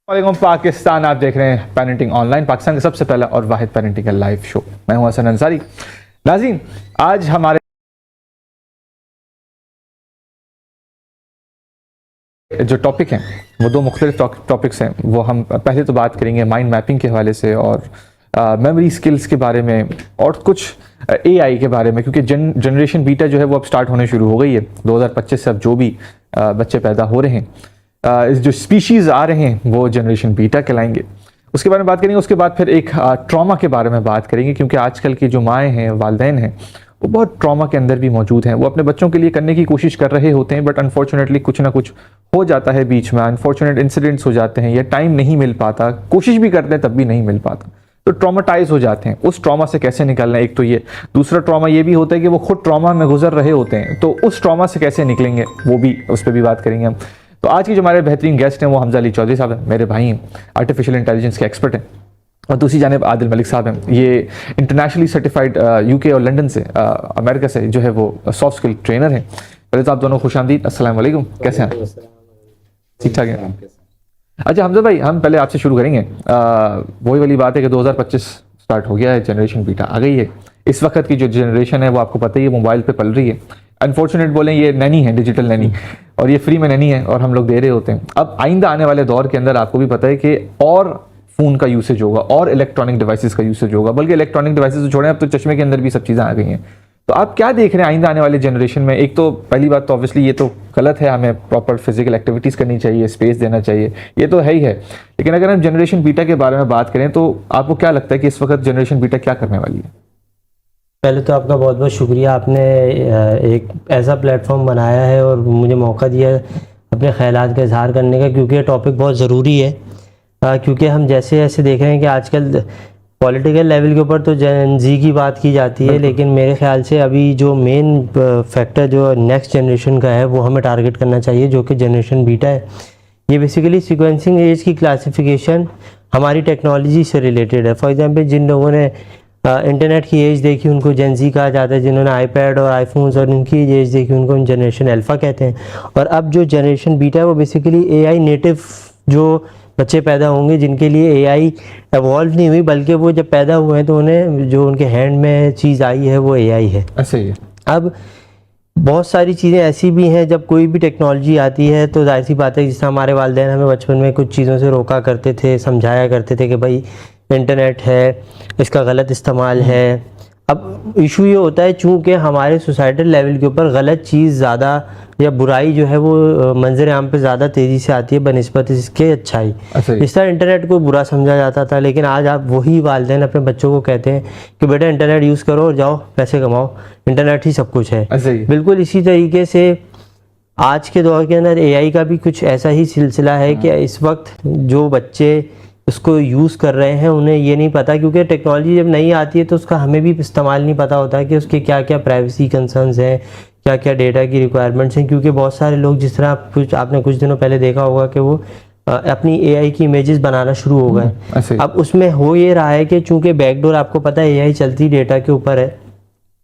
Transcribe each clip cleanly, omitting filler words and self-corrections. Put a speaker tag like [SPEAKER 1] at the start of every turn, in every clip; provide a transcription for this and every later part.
[SPEAKER 1] वालेकुम पाकिस्तान, आप देख रहे हैं पेरेंटिंग ऑनलाइन, पाकिस्तान का सबसे पहला और वाहिद पेरेंटिंग का लाइव शो। मैं हूं हसन अंसारी। नाज़रीन, आज हमारे जो टॉपिक हैं वो दो मुख्तलिफ टॉपिक्स हैं। वो हम पहले तो बात करेंगे माइंड मैपिंग के हवाले से और मेमोरी स्किल्स के बारे में और कुछ एआई के बारे में, क्योंकि जनरेशन बीटा जो है वो अब स्टार्ट होने शुरू हो गई है। 2025 से अब जो भी बच्चे पैदा हो रहे हैं, जो स्पीशीज़ आ रहे हैं वो जनरेशन बीटा कहलाएंगे। उसके बारे में बात करेंगे। उसके बाद फिर एक ट्रॉमा के बारे में बात करेंगे, क्योंकि आजकल की जो माएँ हैं, वालिदैन हैं, वो बहुत ट्रॉमा के अंदर भी मौजूद हैं। वो अपने बच्चों के लिए करने की कोशिश कर रहे होते हैं, बट अनफॉर्चुनेटली कुछ ना कुछ हो जाता है बीच में, अनफॉर्चुनेट इंसिडेंट्स हो जाते हैं, या टाइम नहीं मिल पाता, कोशिश भी करते हैं तब भी नहीं मिल पाता, तो ट्रॉमाटाइज हो जाते हैं। उस ट्रॉमा से कैसे निकलना है, एक तो ये। दूसरा ट्रॉमा ये भी होता है कि वो खुद ट्रॉमा में गुजर रहे होते हैं, तो उस ट्रॉमा से कैसे निकलेंगे, वो भी, उस पर भी बात करेंगे हम। तो आज की जो हमारे बेहतरीन गेस्ट हैं वो हमजा अली चौधरी साहब हैं, मेरे भाई हैं, आर्टिफिशियल इंटेलिजेंस के एक्सपर्ट हैं। और दूसरी जानिब आदिल मलिक साहब हैं, ये इंटरनेशनली सर्टिफाइड यूके और लंदन से, अमेरिका से जो है वो सॉफ्ट स्किल ट्रेनर हैं। पहले तो आप दोनों खुशामदीद, अस्सलाम वालेकुम, कैसे हैं? ठीक ठाक है। अच्छा हमजा भाई, हम पहले आपसे शुरू करेंगे। वही वाली बात है कि 2025 स्टार्ट हो गया है, जनरेशन बीटा आ गई है। इस वक्त की जो जनरेशन है वो आपको पता ही है, मोबाइल पे पल रही है। अनफॉर्चुनेट बोलें, ये नैनी है, डिजिटल नैनी, और ये फ्री में नैनी है और हम लोग दे रहे होते हैं। अब आइंदा आने वाले दौर के अंदर आपको भी पता है कि और फ़ोन का यूसेज होगा और इलेक्ट्रॉनिक डिवाइसेस का यूसेज होगा, बल्कि इलेक्ट्रॉनिक डिवाइसेस छोड़ें, अब तो चश्मे के अंदर भी सब चीज़ें आ गई हैं। तो आप क्या देख रहे हैं आइंदा आने वाले जनरेशन में? एक तो पहली बात तो ऑब्वियसली ये तो गलत है, हमें प्रॉपर फिजिकल एक्टिविटीज़ करनी चाहिए, स्पेस देना चाहिए, ये तो है ही है। लेकिन अगर हम जनरेशन बीटा के बारे में बात करें तो आपको क्या लगता है कि इस वक्त जनरेशन बीटा क्या करने वाली है?
[SPEAKER 2] पहले तो आपका बहुत बहुत शुक्रिया, आपने एक ऐसा प्लेटफॉर्म बनाया है और मुझे मौका दिया अपने ख्यालात का इजहार करने का, क्योंकि ये टॉपिक बहुत ज़रूरी है। क्योंकि हम जैसे जैसे देख रहे हैं कि आजकल पॉलिटिकल लेवल के ऊपर तो जेन ज़ी की बात की जाती है, लेकिन मेरे ख्याल से अभी जो मेन फैक्टर जो नेक्स्ट जनरेशन का है वो हमें टारगेट करना चाहिए, जो कि जनरेशन बीटा है। ये बेसिकली सीक्वेंसिंग एज की क्लासिफिकेशन हमारी टेक्नोलॉजी से रिलेटेड है। फॉर एग्जांपल, जिन लोगों ने इंटरनेट की एज देखी उनको जेन ज़ी कहा जाता है, जिन्होंने आईपैड और आईफोन्स और उनकी एज देखी उनको जनरेशन अल्फ़ा कहते हैं। और अब जो जनरेशन बीटा है वो बेसिकली एआई नेटिव जो बच्चे पैदा होंगे, जिनके लिए एआई एवॉल्व नहीं हुई, बल्कि वो जब पैदा हुए हैं तो उन्हें जो उनके हैंड में चीज़ आई है वो एआई है।
[SPEAKER 1] ऐसे ही है।
[SPEAKER 2] अब बहुत सारी चीज़ें ऐसी भी हैं, जब कोई भी टेक्नोलॉजी आती है तो जाहिर सी बात है, जिस तरह हमारे वालिदैन हमें बचपन में कुछ चीज़ों से रोका करते थे, समझाया करते थे कि भाई इंटरनेट है, इसका गलत इस्तेमाल है। अब इशू ये होता है, चूँकि हमारे सोसाइटल लेवल के ऊपर गलत चीज़ ज़्यादा या बुराई जो है वो मंजर आम पे ज़्यादा तेज़ी से आती है बनस्बत इसके अच्छाई। इस तरह इंटरनेट को बुरा समझा जाता था, लेकिन आज आप वही वालिदैन अपने बच्चों को कहते हैं कि बेटा इंटरनेट यूज़ करो और जाओ पैसे कमाओ, इंटरनेट ही सब कुछ है। बिल्कुल इसी तरीके से आज के दौर के अंदर एआई का भी कुछ ऐसा ही सिलसिला है कि इस वक्त जो बच्चे उसको यूज़ कर रहे हैं उन्हें ये नहीं पता, क्योंकि टेक्नोलॉजी जब नहीं आती है तो उसका हमें भी इस्तेमाल नहीं पता होता है कि उसके क्या क्या प्राइवेसी कंसर्न्स हैं, क्या क्या डेटा की रिक्वायरमेंट्स हैं। क्योंकि बहुत सारे लोग, जिस तरह आपने कुछ दिनों पहले देखा होगा कि वो अपनी एआई की इमेजेस बनाना शुरू हो गए। अब उसमें हो ये रहा है कि चूँकि बैकडोर आपको पता है एआई चलती डेटा के ऊपर है,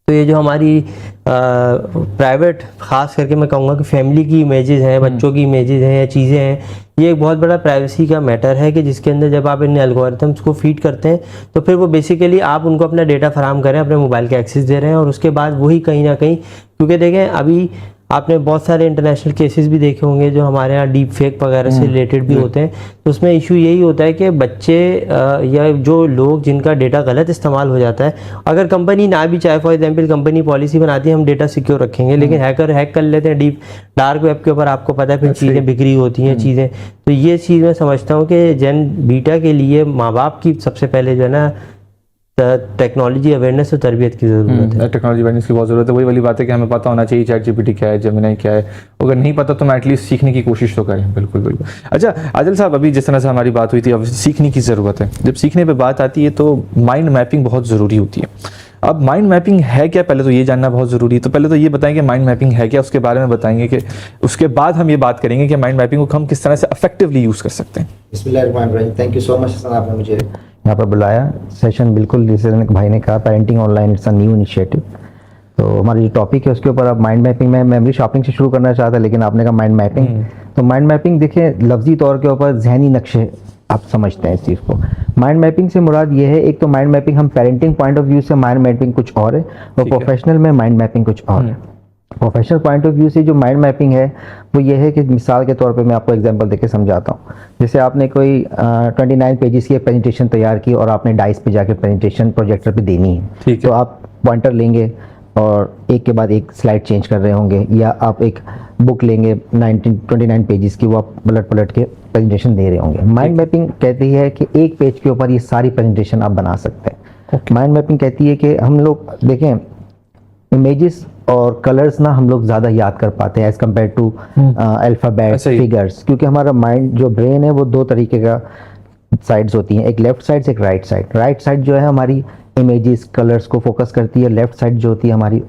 [SPEAKER 2] तो ये जो हमारी प्राइवेट ख़ास करके मैं कहूँगा कि फैमिली की इमेजेस हैं, बच्चों की इमेजेस हैं या चीज़ें हैं, ये एक बहुत बड़ा प्राइवेसी का मैटर है कि जिसके अंदर जब आप इन एल्गोरिथम्स को फीड करते हैं तो फिर वो बेसिकली आप उनको अपना डेटा फराहम करें, अपने मोबाइल के एक्सेस दे रहे हैं, और उसके बाद वही कहीं ना कहीं, क्योंकि देखें अभी आपने बहुत सारे इंटरनेशनल केसेस भी देखे होंगे जो हमारे यहाँ डीप फेक वगैरह से रिलेटेड भी होते हैं, तो उसमें इशू यही होता है कि बच्चे या जो लोग जिनका डेटा गलत इस्तेमाल हो जाता है, अगर कंपनी ना भी चाहे, फॉर एग्जांपल कंपनी पॉलिसी बनाती है हम डेटा सिक्योर रखेंगे, लेकिन हैकर हैक कर लेते हैं डीप डार्क वेब के ऊपर, आपको पता है फिर चीज़ें बिक्री होती हैं चीज़ें। तो ये चीज़ मैं समझता हूँ कि जेन बीटा के लिए माँ बाप की सबसे पहले जो है ना टेक्नोलॉजी अवेयरनेस और तरबियत की ज़रूरत है।
[SPEAKER 1] टेक्नोलॉजी अवेयरनेस की बहुत ज़रूरत है। वही वाली बात है कि हमें पता होना चाहिए चैट जीपीटी क्या है, जेमिनी क्या है। अगर नहीं पता तो मैं एटलीस्ट सीखने की कोशिश तो करें। बिल्कुल बिल्कुल। अच्छा आदिल साहब, अभी जिस तरह से हमारी बात हुई थी, अब सीखने की ज़रूरत है। जब सीखने पर बात आती है तो माइंड मैपिंग बहुत ज़रूरी होती है। अब माइंड मैपिंग है क्या, पहले तो ये जानना बहुत ज़रूरी है। तो पहले तो ये बताएं कि माइंड मैपिंग है क्या, उसके बारे में बताएंगे कि उसके बाद हम ये बात करेंगे कि माइंड मैपिंग को हम किस तरह से इफेक्टिवली यूज़ कर सकते हैं।
[SPEAKER 3] बिस्मिल्लाहिर्रहमानिर्रहीम। Thank you so much Hasan, आपने मुझे
[SPEAKER 4] यहाँ पर बुलाया। सेशन बिल्कुल जैसे भाई ने कहा, parenting online it's a new initiative. तो हमारा जो टॉपिक है उसके ऊपर अब माइंड मैपिंग में मेमोरी शॉपिंग से शुरू करना चाहता, लेकिन आपने कहा माइंड मैपिंग। तो माइंड मैपिंग देखिए लफ्जी तौर के ऊपर जहनी नक्शे आप समझते हैं इस चीज़ को। माइंड मैपिंग से मुराद ये है, एक तो माइंड मैपिंग हम पेरेंटिंग पॉइंट ऑफ व्यू से माइंड मैपिंग कुछ और है, और
[SPEAKER 1] ठीक है।
[SPEAKER 4] प्रोफेशनल में माइंड मैपिंग कुछ और है। प्रोफेशनल पॉइंट ऑफ व्यू से जो माइंड मैपिंग है वो ये है कि मिसाल के तौर पे मैं आपको एग्जांपल देके समझाता हूँ। जैसे आपने कोई 29 पेजेस की प्रेजेंटेशन तैयार की और आपने डाइस पे जाके प्रेजेंटेशन प्रोजेक्टर पे देनी है,
[SPEAKER 1] ठीक है।
[SPEAKER 4] तो आप पॉइंटर लेंगे और एक के बाद एक स्लाइड चेंज कर रहे होंगे, या आप एक बुक लेंगे 29 पेजेस की, वो आप पलट पलट के प्रेजेंटेशन दे रहे होंगे। माइंड मैपिंग कहती है कि एक पेज के ऊपर ये सारी प्रेजेंटेशन आप बना सकते हैं। माइंड मैपिंग कहती है कि हम लोग देखें इमेजेस और कलर्स ना हम लोग ज़्यादा याद कर पाते हैं एज कम्पेयर टू अल्फ़ाबेट
[SPEAKER 1] ऐसा ही।
[SPEAKER 4] फिगर्स, क्योंकि हमारा माइंड जो ब्रेन है वो दो तरीके का साइड्स होती हैं, एक लेफ्ट साइड से एक राइट साइड। राइट साइड जो है हमारी इमेजेस कलर्स को फोकस करती है, लेफ्ट साइड जो होती है हमारी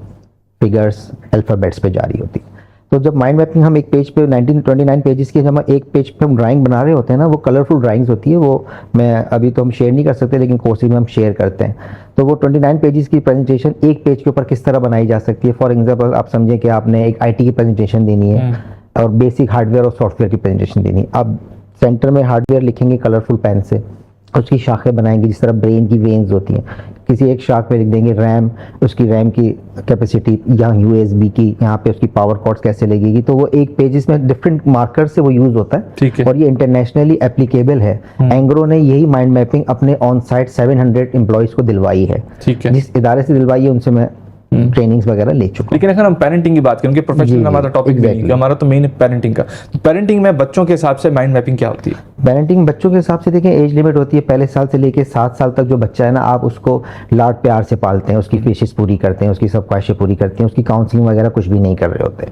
[SPEAKER 4] फिगर्स अल्फ़ाबेट्स पे जारी होती है। तो जब माइंड मैपिंग हम एक पेज पे 29 पेजेस की, जब हम एक पेज पे हम ड्राइंग बना रहे होते हैं ना, वो कलरफुल ड्राइंग्स होती है, वो मैं अभी तो हम शेयर नहीं कर सकते लेकिन कोर्सेज में हम शेयर करते हैं। तो वो 29 पेजेस की प्रेजेंटेशन एक पेज के ऊपर किस तरह बनाई जा सकती है। फॉर एग्जांपल आप समझें कि आपने एक IT की प्रेजेंटेशन देनी है और बेसिक हार्डवेयर और सॉफ्टवेयर की प्रेजेंटेशन देनी है। आप सेंटर में हार्डवेयर लिखेंगे कलरफुल पेन से, उसकी शाखें बनाएंगे जिस तरह ब्रेन की वेन्स होती हैं, किसी एक शाख पे लिख देंगे रैम, उसकी रैम की कैपेसिटी, यहाँ USB की, यहाँ पे उसकी पावर कॉर्ड्स कैसे लगेगी। तो वो एक पेजेस में डिफरेंट मार्कर से वो यूज होता है,
[SPEAKER 1] ठीक है।
[SPEAKER 4] और ये इंटरनेशनली एप्लीकेबल है। एंग्रो ने यही माइंड मैपिंग अपने ऑन साइट 700 एम्प्लॉयज़ को दिलवाई है।
[SPEAKER 1] ठीक है।
[SPEAKER 4] जिस इदारे से दिलवाई है उनसे मैं ट्रेनिंग्स वगैरह ले चुका हूं।
[SPEAKER 1] लेकिन अगर हम पेरेंटिंग की बात करें, क्योंकि प्रोफेशनल
[SPEAKER 4] जी,
[SPEAKER 1] हमारा टॉपिक भी नहीं
[SPEAKER 4] exactly।
[SPEAKER 1] है, हमारा तो मेन है पेरेंटिंग का। तो पेरेंटिंग में बच्चों के हिसाब से माइंड मैपिंग क्या होती है?
[SPEAKER 4] पेरेंटिंग बच्चों के हिसाब से देखें, एज लिमिट होती है पहले साल से लेके 7 साल तक। जो बच्चा है ना, आप उसको लाड प्यार से पालते हैं, उसकी फिशेस पूरी करते हैं, उसकी सब ख्वाहिशें पूरी करते हैं, उसकी काउंसलिंग वगैरह कुछ भी नहीं कर रहे होते।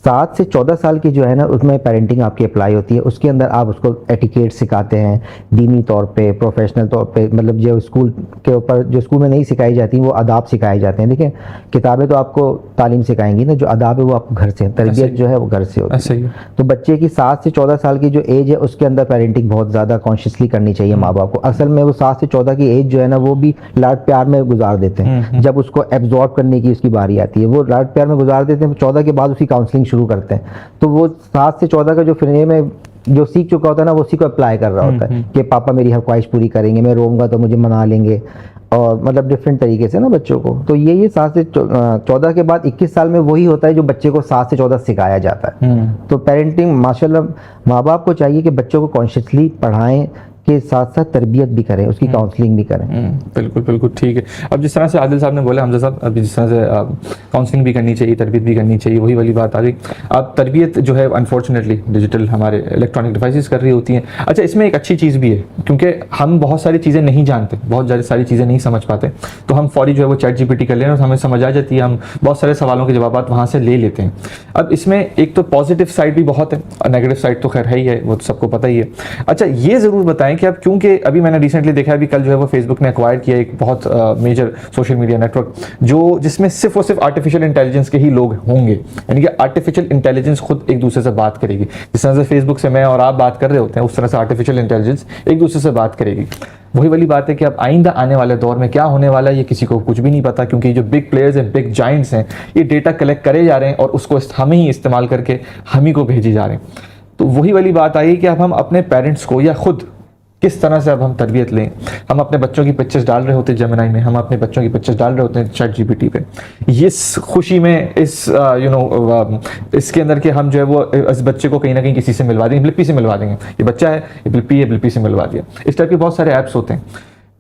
[SPEAKER 4] 7 से 14 साल की जो है ना, उसमें पेरेंटिंग आपकी अप्लाई होती है। उसके अंदर आप उसको एटिकेट सिखाते हैं, दीनी तौर पे, प्रोफेशनल तौर पे, मतलब जो स्कूल के ऊपर जो स्कूल में नहीं सिखाई जाती वो आदाब सिखाए जाते हैं। देखिए किताबें तो आपको तालीम सिखाएंगी ना, जो आदाब है वो आपको घर से, तरबियत जो है वो घर से होती है। तो बच्चे की 7 से 14 साल की जो एज है उसके अंदर पेरेंटिंग बहुत ज़्यादा कॉन्शियसली करनी चाहिए माँ बाप को। असल में वो 7 से 14 की एज जो है ना, वो भी लाड प्यार में गुजार देते हैं। जब उसको एब्जॉर्ब करने की उसकी बारी आती है, वो लाड प्यार में गुजार देते हैं। 14 के बाद उसकी काउंसलिंग शुरू करते हैं। तो वो 7 से 14 का जो फ्रेम है, जो सीख चुका होता है ना, वो उसी को अप्लाई कर रहा होता है कि पापा मेरी हर ख्वाहिश पूरी करेंगे, मैं रोऊंगा तो मुझे मना लेंगे, और मतलब डिफरेंट तरीके से ना बच्चों को। तो ये 7 से 14 के बाद 21 साल में वही होता है जो बच्चे को 7 से 14 सिखाया जाता है। तो पेरेंटिंग माशाल्लाह माँ बाप को चाहिए कि बच्चों को कॉन्शियसली पढ़ाएं के साथ साथ तरबियत भी करें, उसकी काउंसलिंग भी करें।
[SPEAKER 1] बिल्कुल बिल्कुल ठीक है। अब जिस तरह से आदिल साहब ने बोला, हमजा साहब, अभी जिस तरह से काउंसलिंग भी करनी चाहिए, तरबियत भी करनी चाहिए, वही वाली बात आ गई। अब तरबियत जो है अनफॉर्चुनेटली डिजिटल हमारे इलेक्ट्रॉनिक डिवाइसेस कर रही होती हैं। अच्छा, इसमें एक अच्छी चीज़ भी है, क्योंकि हम बहुत सारी चीज़ें नहीं जानते, बहुत सारी चीज़ें नहीं समझ पाते, तो हम फौरी जो है वो ChatGPT कर लेना और हमें समझ आ जाती है, हम बहुत सारे सवालों के जवाब वहाँ से ले लेते हैं। अब इसमें एक तो पॉजिटिव साइड भी बहुत है, नेगेटिव साइड तो खैर है ही है, वो तो सबको पता ही है। अच्छा, ये ज़रूर बताएं कि अब क्योंकि अभी मैंने रिसेंटली देखा, अभी कल जो है वो फेसबुक ने एक्वायर किया एक बहुत मेजर सोशल मीडिया नेटवर्क, जो जिसमें सिर्फ और सिर्फ आर्टिफिशियल इंटेलिजेंस के ही लोग होंगे, यानी कि आर्टिफिशियल इंटेलिजेंस खुद एक दूसरे से बात करेगी। जिस तरह से फेसबुक से मैं और आप बात कर रहे होते हैं, उस तरह से आर्टिफिशियल इंटेलिजेंस एक दूसरे से बात करेगी। वही वाली बात है कि अब आइंदा आने वाले दौर में क्या होने वाला है ये किसी को कुछ भी नहीं पता, क्योंकि जो बिग प्लेयर्स हैं, बिग जाइंट्स हैं, ये डेटा कलेक्ट करे जा रहे हैं और उसको हम ही इस्तेमाल करके हम ही को भेजी जा रहे हैं। तो वही वाली बात आई कि अब हम अपने पेरेंट्स को या खुद किस तरह से अब हम तरबियत लें। हम अपने बच्चों की पिक्चर्स डाल रहे होते हैं जेमिनी में, हम अपने बच्चों की पिक्चर्स डाल रहे होते हैं ChatGPT पे, इस खुशी में, इस इसके अंदर के हम जो है वो इस बच्चे को कहीं ना कहीं किसी से मिलवा देंगे, ब्लिपी से मिलवा देंगे, ये बच्चा है, ये ब्लिपी है, ब्लिपी से मिलवा दिया। इस टाइप के बहुत सारे ऐप्स होते हैं।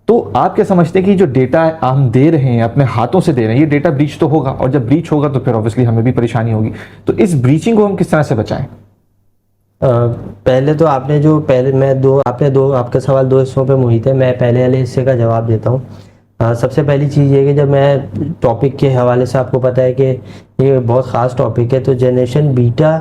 [SPEAKER 1] तो आप क्या समझते हैं कि जो डेटा हम दे रहे हैं, अपने हाथों से दे रहे हैं, ये डेटा ब्रीच तो होगा, और जब ब्रीच होगा तो फिर ऑब्वियसली हमें भी परेशानी होगी। तो इस ब्रीचिंग को हम किस तरह से बचाएं?
[SPEAKER 2] पहले तो आपने जो आपका सवाल 2 हिस्सों पे मुहित है। मैं पहले वाले हिस्से का जवाब देता हूँ। सबसे पहली चीज़ ये कि जब मैं टॉपिक के हवाले से, आपको पता है कि ये बहुत ख़ास टॉपिक है, तो जनरेशन बीटा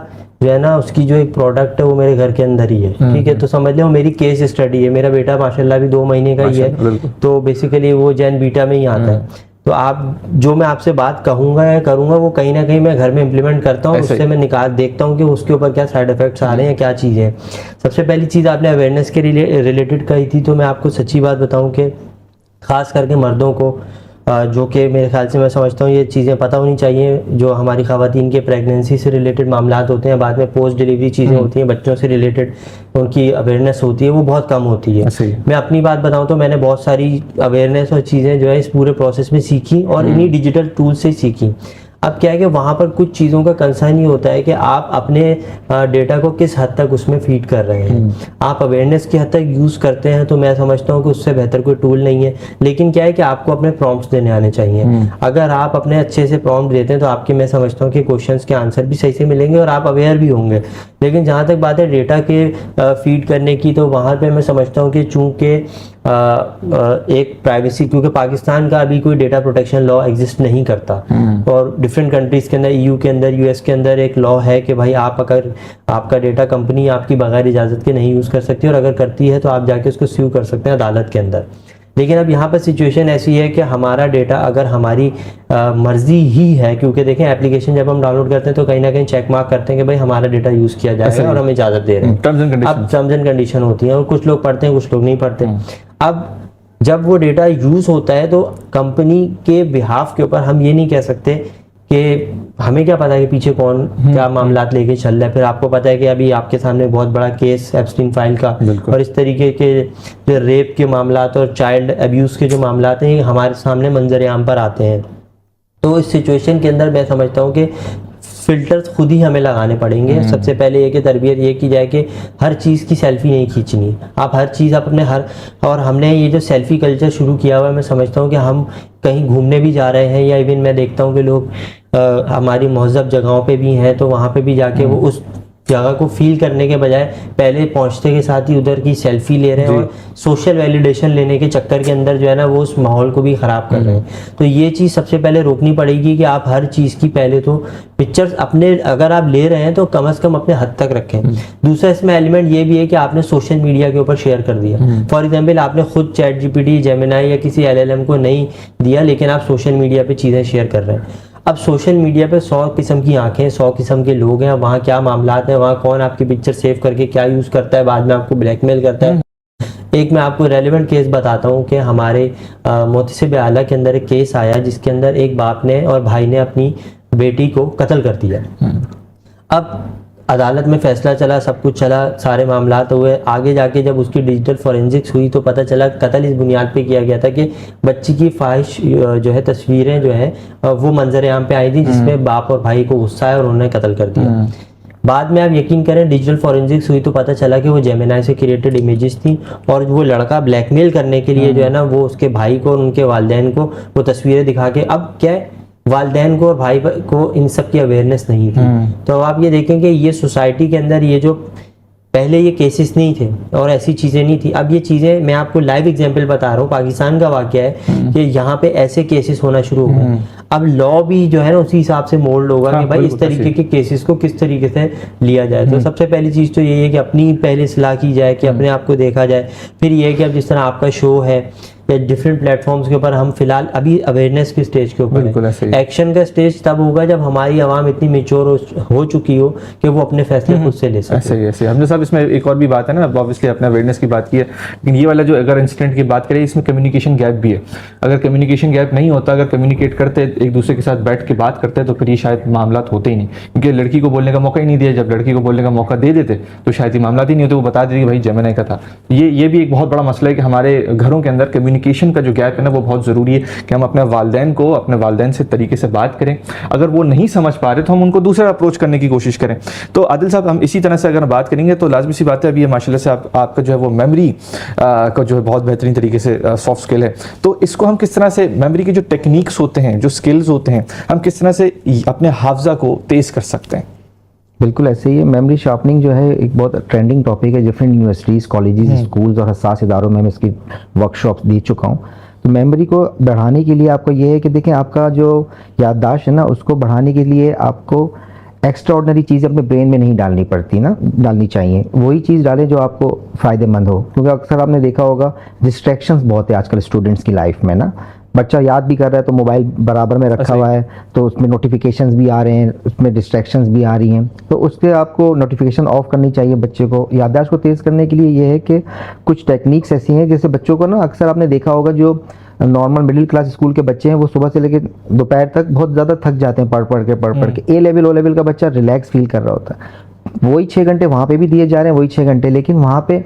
[SPEAKER 2] जो है ना, उसकी जो एक प्रोडक्ट है वो मेरे घर के अंदर ही है। ठीक है, तो समझ लो मेरी केस स्टडी है। मेरा बेटा माशाल्लाह भी 2 महीने का ही है, तो बेसिकली वो जेन बीटा में ही आता है। तो आप जो मैं आपसे बात कहूँगा या करूँगा, वो कहीं ना कहीं मैं घर में इम्प्लीमेंट करता हूँ, उससे मैं देखता हूँ कि उसके ऊपर क्या साइड इफेक्ट्स आ रहे हैं, क्या चीज़ें हैं। सबसे पहली चीज़ आपने अवेयरनेस के रिलेटेड कही थी, तो मैं आपको सच्ची बात बताऊँ कि ख़ास करके मर्दों को जो कि मेरे ख्याल से मैं समझता हूँ ये चीज़ें पता होनी चाहिए। जो हमारी ख़वातीन के प्रेगनेंसी से रिलेटेड मामला होते हैं, बाद में पोस्ट डिलीवरी चीज़ें होती हैं, बच्चों से रिलेटेड उनकी अवेयरनेस होती है, वो बहुत कम होती है।
[SPEAKER 1] सही।
[SPEAKER 2] मैं अपनी बात बताऊँ तो मैंने बहुत सारी अवेयरनेस और चीज़ें जो है इस पूरे प्रोसेस में सीखी और इन्हीं डिजिटल टूल से सीखी। अब क्या है कि वहाँ पर कुछ चीज़ों का कंसर्न ये होता है कि आप अपने डेटा को किस हद तक उसमें फीड कर रहे हैं। आप अवेयरनेस की हद तक यूज़ करते हैं तो मैं समझता हूँ कि उससे बेहतर कोई टूल नहीं है। लेकिन क्या है कि आपको अपने प्रॉम्प्ट्स देने आने चाहिए। अगर आप अपने अच्छे से प्रॉम्प्ट देते हैं तो आपके, मैं समझता हूँ कि क्वेश्चंस के आंसर भी सही से मिलेंगे और आप अवेयर भी होंगे। लेकिन जहाँ तक बात है डेटा के फीड करने की, तो वहाँ पर मैं समझता हूँ कि चूँकि एक प्राइवेसी, क्योंकि पाकिस्तान का अभी कोई डेटा प्रोटेक्शन लॉ एग्जिस्ट नहीं करता और डिफरेंट कंट्रीज के अंदर, ईयू के अंदर, यूएस के अंदर एक लॉ है कि भाई आप अगर आपका डेटा कंपनी आपकी बगैर इजाज़त के नहीं यूज़ कर सकती और अगर करती है तो आप जाके उसको स्यू कर सकते हैं अदालत के अंदर। लेकिन अब यहाँ पर सिचुएशन ऐसी है कि हमारा डेटा अगर हमारी मर्जी ही है, क्योंकि देखें एप्लीकेशन जब हम डाउनलोड करते हैं तो कहीं ना कहीं चेक मार्क करते हैं कि भाई हमारा डेटा यूज़ किया जाएगा और हमें इजाज़त दे रहे हैं। अब टर्म्स एंड कंडीशन होती हैं और कुछ लोग पढ़ते हैं, कुछ लोग नहीं पढ़ते। अब जब वो डेटा यूज़ होता है तो कंपनी के बिहाफ के ऊपर हम ये नहीं कह सकते कि हमें क्या पता है कि पीछे कौन क्या मामलात लेके चल रहा है। फिर आपको पता है कि अभी आपके सामने बहुत बड़ा केस एप्स्टीन फाइल का और इस तरीके के जो रेप के मामलात और चाइल्ड अब्यूज़ के जो मामलात हैं, ये हमारे सामने मंजर आम पर आते हैं। तो इस सिचुएशन के अंदर मैं समझता हूँ कि फ़िल्टर्स खुद ही हमें लगाने पड़ेंगे। सबसे पहले ये कि तरबियत ये की जाए कि हर चीज़ की सेल्फ़ी नहीं खींचनी। आप हर चीज़ अपने और हमने ये जो सेल्फ़ी कल्चर शुरू किया हुआ है, मैं समझता हूँ कि हम कहीं घूमने भी जा रहे हैं या इवन मैं देखता हूँ कि लोग हमारी महज़ब जगहों पे भी हैं तो वहाँ पे भी जाके वो उस जगह को फील करने के बजाय पहले पहुंचते के साथ ही उधर की सेल्फी ले रहे हैं और सोशल वैलिडेशन लेने के चक्कर के अंदर जो है ना वो उस माहौल को भी ख़राब कर रहे हैं। तो ये चीज़ सबसे पहले रोकनी पड़ेगी कि आप हर चीज़ की पहले तो पिक्चर्स अपने अगर आप ले रहे हैं तो कम से कम अपने हद तक रखें। दूसरा इसमें एलिमेंट ये भी है कि आपने सोशल मीडिया के ऊपर शेयर कर दिया। फॉर एग्जाम्पल आपने खुद चैट जीपीटी, जेमिनाई या किसी LLM को नहीं दिया, लेकिन आप सोशल मीडिया पर चीज़ें शेयर कर रहे हैं। अब सोशल मीडिया पे 100 किस्म की आंखें, 100 किस्म के लोग हैं, वहाँ क्या मामलात हैं, वहाँ कौन आपकी पिक्चर सेव करके क्या यूज़ करता है, बाद में आपको ब्लैकमेल करता है। एक मैं आपको रेलेवेंट केस बताता हूँ कि हमारे मोहतसिब आला के अंदर एक केस आया जिसके अंदर एक बाप ने और भाई ने अपनी बेटी को कत्ल कर दिया। अब अदालत में फैसला चला, सब कुछ चला, सारे मामलात हुए। आगे जाके जब उसकी डिजिटल फॉरेंसिक्स हुई तो पता चला कत्ल इस बुनियाद पे किया गया था कि बच्ची की ख्वाहिश जो है, तस्वीरें जो है वो मंजर आम पे आई थी जिसमें बाप और भाई को गुस्सा है और उन्होंने कत्ल कर दिया। बाद में आप यकीन करें डिजिटल फॉरेंसिक्स हुई तो पता चला कि वो जेमिनाई से क्रिएटेड इमेजेस थी और वो लड़का ब्लैकमेल करने के लिए जो है ना वो उसके भाई को और उनके वालिदैन को वो तस्वीरें दिखा के, अब क्या है वालिदैन को और भाई को इन सब की अवेयरनेस नहीं थी। तो आप ये देखें कि ये सोसाइटी के अंदर ये जो पहले ये केसेस नहीं थे और ऐसी चीज़ें नहीं थी, अब ये चीज़ें मैं आपको लाइव एग्जांपल बता रहा हूँ। पाकिस्तान का वाक़या है कि यहाँ पे ऐसे केसेस होना शुरू हो गए। अब लॉ भी जो है ना उसी हिसाब से मोल्ड होगा कि भाई इस तरीके के केसेस को किस तरीके से लिया जाए। तो सबसे पहली चीज़ तो यही है कि अपनी पहले सलाह की जाए, कि अपने आप को देखा जाए। फिर ये है कि अब जिस तरह आपका शो है या डिफरेंट प्लेटफॉर्म्स के ऊपर हम फिलहाल अभी अवेयरनेस के स्टेज के ऊपर है। एक्शन का स्टेज तब होगा जब हमारी आवाम इतनी मेच्योर हो चुकी हो कि वो अपने फैसले खुद से ले सके।
[SPEAKER 1] ऐसे ही ऐसे हमने सब इसमें एक और भी बात है ना, ऑब्वियसली अपने अवेयरनेस की बात की है, लेकिन ये वाला जो अगर इंसिडेंट की बात करें इसमें कम्युनिकेशन गैप भी है। अगर कम्युनिकेशन गैप नहीं होता, अगर कम्युनिकेट करते एक दूसरे के साथ बैठ के बात करते हैं तो फिर ये शायद मामला होते ही नहीं, क्योंकि लड़की को बोलने का मौका ही नहीं दिया। जब लड़की को बोलने का मौका दे देते तो शायद ये मामला ही नहीं होते, वो बता देती कि भाई जेमिनाई का था। ये भी एक बहुत बड़ा मसला है कि हमारे घरों के अंदर कम्युनिकेशन का जो गैप है ना वो बहुत ज़रूरी है कि हम अपने वालिदैन को अपने वालिदैन से तरीके से बात करें। अगर वो नहीं समझ पा रहे तो हम उनको दूसरा अप्रोच करने की कोशिश करें। तो आदिल साहब, हम इसी तरह से अगर बात करेंगे तो लाजमी सी बात है, अभी माशाल्लाह से आपका जो है वो मेमोरी का जो है बहुत बेहतरीन तरीके से सॉफ्ट स्किल है। तो इसको हम किस तरह से मेमोरी के जो टेक्निक्स होते हैं, जो स्किल्स होते हैं, हम किस तरह से अपने हाफजा को तेज़ कर सकते हैं?
[SPEAKER 4] बिल्कुल ऐसे ही है। मेमोरी शार्पनिंग जो है एक बहुत ट्रेंडिंग टॉपिक है। डिफरेंट यूनिवर्सिटीज़, कॉलेजेस, स्कूल्स और हसास इदारों में मैं इसकी वर्कशॉप्स दे चुका हूँ। तो मेमोरी को बढ़ाने के लिए आपको ये है कि देखें, आपका जो याददाश्त है ना उसको बढ़ाने के लिए आपको एक्स्ट्रा ऑर्डनरी चीज़ें अपने ब्रेन में नहीं डालनी पड़ती ना, डालनी चाहिए। वही चीज़ डालें जो आपको फ़ायदेमंद हो, क्योंकि अक्सर आपने देखा होगा डिस्ट्रैक्शंस बहुत है आजकल स्टूडेंट्स की लाइफ में ना। बच्चा याद भी कर रहा है तो मोबाइल बराबर में रखा हुआ है, तो उसमें नोटिफिकेशंस भी आ रहे हैं, उसमें डिस्ट्रैक्शंस भी आ रही हैं। तो उसके आपको नोटिफिकेशन ऑफ करनी चाहिए। बच्चे को याददाश्त को तेज़ करने के लिए ये है कि कुछ टेक्निक्स ऐसी हैं, जैसे बच्चों को ना अक्सर आपने देखा होगा जो नॉर्मल मिडिल क्लास स्कूल के बच्चे हैं वो सुबह से लेकर दोपहर तक बहुत ज़्यादा थक जाते हैं पढ़ के। ए लेवल ओ लेवल का बच्चा रिलैक्स फील कर रहा होता है, वही 6 घंटे वहाँ पे भी दिए जा रहे हैं, वही 6 घंटे, लेकिन वहाँ पे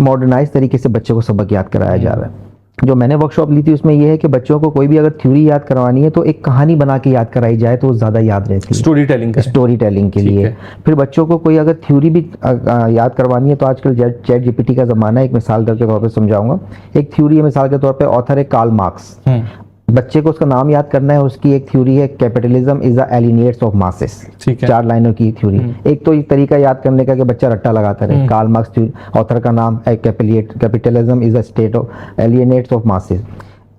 [SPEAKER 4] मॉडर्नाइज तरीके से बच्चे को सबक याद कराया जा रहा है। जो मैंने वर्कशॉप ली थी उसमें ये है कि बच्चों को कोई भी अगर थ्योरी याद करवानी है तो एक कहानी बना के याद कराई जाए तो वो ज़्यादा याद रहती है, स्टोरी टेलिंग के लिए। फिर बच्चों को कोई अगर थ्योरी भी याद करवानी है तो आजकल चैट जीपीटी का ज़माना है, एक मिसाल के तौर पर समझाऊंगा। एक थ्योरी है, मिसाल के तौर पर ऑथर है कार्ल मार्क्स, बच्चे को उसका नाम याद करना है, उसकी एक थ्योरी है capitalism is the alienates of masses, 4 लाइनों की थ्योरी। एक तो एक तरीका याद करने का कि बच्चा रट्टा लगाता रहे, कार्ल मार्क्स ऑथर का नाम है, capitalism is the state of alienates of masses.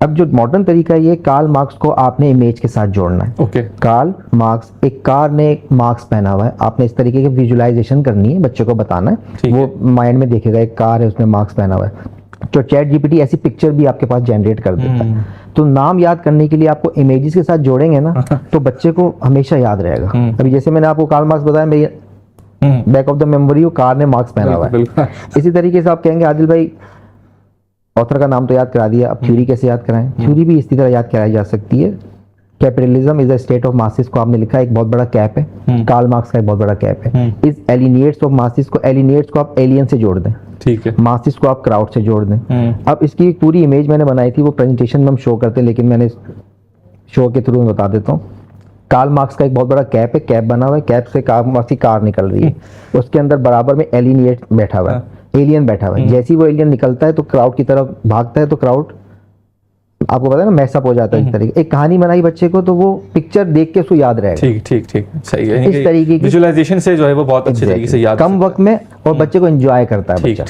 [SPEAKER 4] अब जो मॉडर्न तरीका है, ये कार्ल मार्क्स को आपने इमेज के साथ जोड़ना है। कार्ल मार्क्स, एक कार ने एक मार्क्स पहना हुआ है, आपने इस तरीके की विजुअलाइजेशन करनी है, बच्चे को बताना है, वो माइंड में देखेगा एक कार है उसमें मार्क्स पहना हुआ है। तो चैट जीपीटी ऐसी पिक्चर भी आपके पास जनरेट कर देता है। तो नाम याद करने के लिए आपको इमेजेस के साथ जोड़ेंगे ना तो बच्चे को हमेशा याद रहेगा। अभी जैसे मैंने आपको कार्ल मार्क्स बताया, मैं बैक ऑफ द मेमोरी वो कार ने मार्क्स पहना हुआ है। इसी तरीके से आप कहेंगे आदिल भाई ऑथर का नाम तो याद करा दिया, अब थ्योरी कैसे याद कराएं? थ्योरी भी इसी तरह याद कराई जा सकती है। Capitalism is the state of masses को आपने लिखा, एक बहुत बड़ा कैप है, कार्ल मार्क्स का एक बहुत बड़ा कैप है। इस एलिनेट्स ऑफ मासेस को, एलिनेट्स को आप एलियन से जोड़ दें, ठीक है, मासेस को आप क्राउड से जोड़ दें। अब इसकी एक पूरी इमेज मैंने बनाई थी, वो प्रेजेंटेशन में हम शो करते हैं, लेकिन मैंने शो के थ्रू में बता देता हूँ। कार्ल मार्क्स का एक बहुत बड़ा कैप है, कैप बना हुआ है, कैप से कार्ल मार्क्स की कार निकल रही है, उसके अंदर बराबर में एलिनेट बैठा हुआ है, एलियन बैठा हुआ है। जैसे ही वो एलियन निकलता है तो क्राउड की तरफ भागता है, तो क्राउड आपको पता है ना मैसअप हो जाता है। इस तरीके एक कहानी बनाई बच्चे को तो वो पिक्चर देख के उसको याद रहेगा।
[SPEAKER 1] ठीक सही है।
[SPEAKER 4] इस तरीके की
[SPEAKER 1] विजुअलाइजेशन से जो है वो बहुत अच्छे तरीके से याद, कम
[SPEAKER 4] वक्त में, और बच्चे को एंजॉय करता है बच्चा।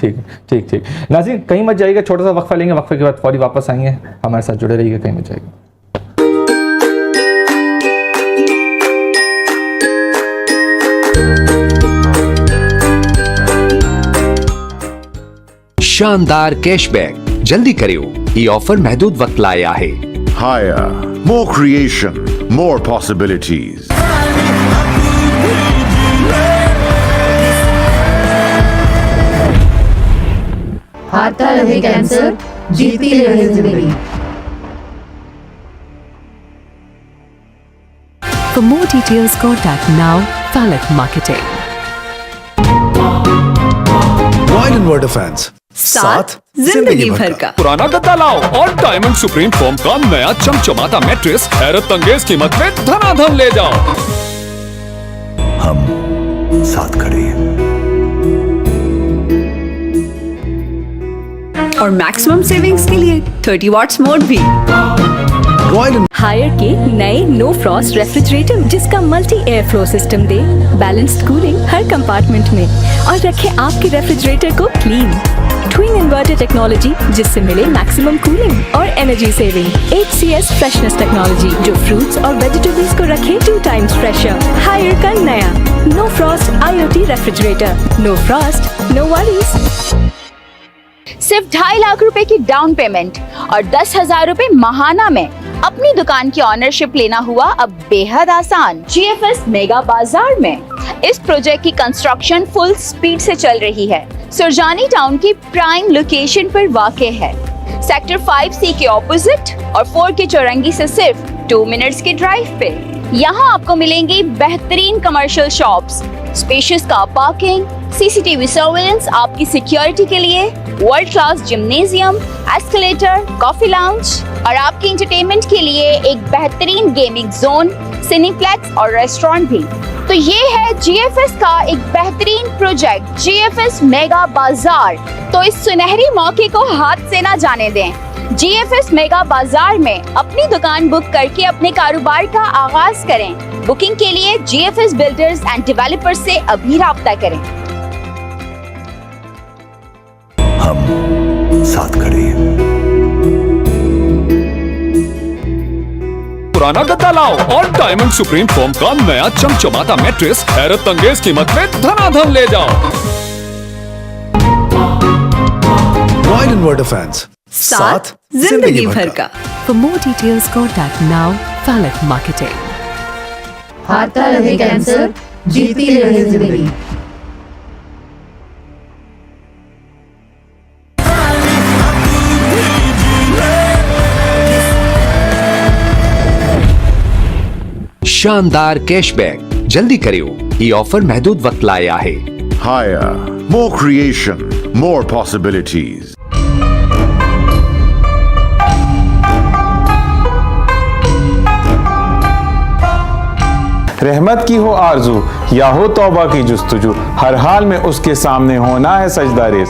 [SPEAKER 1] ठीक। नाज़रीन कहीं मत जाइएगा, छोटा सा वक्फा लेंगे, वक्फे के बाद फौरी वापस आएंगे, हमारे साथ जुड़े रहिएगा, कहीं मत जाइएगा।
[SPEAKER 5] शानदार कैशबैक, जल्दी करियो, ये ऑफर महदूद वक्त लाया है।
[SPEAKER 6] Higher, more creation, more possibilities.
[SPEAKER 7] हारता रहे कैंसर, जीती रहे जिंदगी।
[SPEAKER 8] For more details, contact now Falak Marketing.
[SPEAKER 9] Royal Inverter Fans, साथ जिंदगी भर का।
[SPEAKER 10] पुराना गद्दा लाओ और डायमंड सुप्रीम फोम का नया चमचमाता मैट्रेस हैरत अंगेज कीमत में धनाधन ले जाओ।
[SPEAKER 9] हम साथ खड़े हैं।
[SPEAKER 8] और मैक्सिमम सेविंग्स के लिए 30 वॉट्स मोड भी।
[SPEAKER 9] रॉयल
[SPEAKER 8] हायर के नए नो फ्रॉस्ट रेफ्रिजरेटर, जिसका मल्टी एयर फ्लो सिस्टम दे बैलेंस्ड कूलिंग हर कंपार्टमेंट में और रखे आपके रेफ्रिजरेटर को क्लीन। ट्विन इन्वर्टर टेक्नोलॉजी, जिससे मिले मैक्सिमम कूलिंग और energy saving. HCS freshness technology, जो फ्रूट्स और वेजिटेबल्स को रखे 2 टाइम्स फ्रेशर। हायर का नया no frost IoT refrigerator, no frost no worries.
[SPEAKER 11] सिर्फ 2.5 लाख रुपए की डाउन पेमेंट और 10,000 रुपए माहाना में अपनी दुकान की ऑनरशिप लेना हुआ अब बेहद आसान। GFS मेगा बाजार में इस प्रोजेक्ट की कंस्ट्रक्शन फुल स्पीड से चल रही है। सुरजानी टाउन की प्राइम लोकेशन पर वाक़ है, सेक्टर 5C के ऑपोजिट और 4 के चौरंगी से सिर्फ 2 मिनट्स के ड्राइव पे। यहाँ आपको मिलेंगी बेहतरीन commercial shops, spacious car parking, CCTV surveillance आपकी सिक्योरिटी के लिए, world class gymnasium, escalator, coffee lounge और आपके एंटरटेनमेंट के लिए एक बेहतरीन गेमिंग जोन, सिनेप्लेक्स और रेस्टोरेंट भी। तो ये है GFS का एक बेहतरीन प्रोजेक्ट, GFS मेगा बाजार। तो इस सुनहरी मौके को हाथ से ना जाने दें। GFS मेगा बाजार में अपनी दुकान बुक करके अपने कारोबार का आगाज करें। बुकिंग के लिए GFS बिल्डर्स एंड डेवलपर्स से अभी राब्ता करें।
[SPEAKER 9] हम साथ खड़े हैं।
[SPEAKER 10] पुराना गद्दा लाओ और डायमंड सुप्रीम फोम का नया चमचमाता मैट्रेस हैरत अंगेज कीमत में धनाधन ले जाओ।
[SPEAKER 9] रॉयल इन्वर्टर फैंस, साथ जिंदगी भर का।
[SPEAKER 8] For more details, contact now Falak Marketing.
[SPEAKER 7] हारता रहे कैंसर, जीती रहे जिंदगी।
[SPEAKER 5] शानदार कैशबैक जल्दी करियो ये ऑफर महदूद वक्त लाया है
[SPEAKER 6] Higher, more creation, more possibilities.
[SPEAKER 12] रहमत की हो आरजू या हो तौबा की जुस्तजू, हर हाल में उसके सामने होना है सजदा रेज़।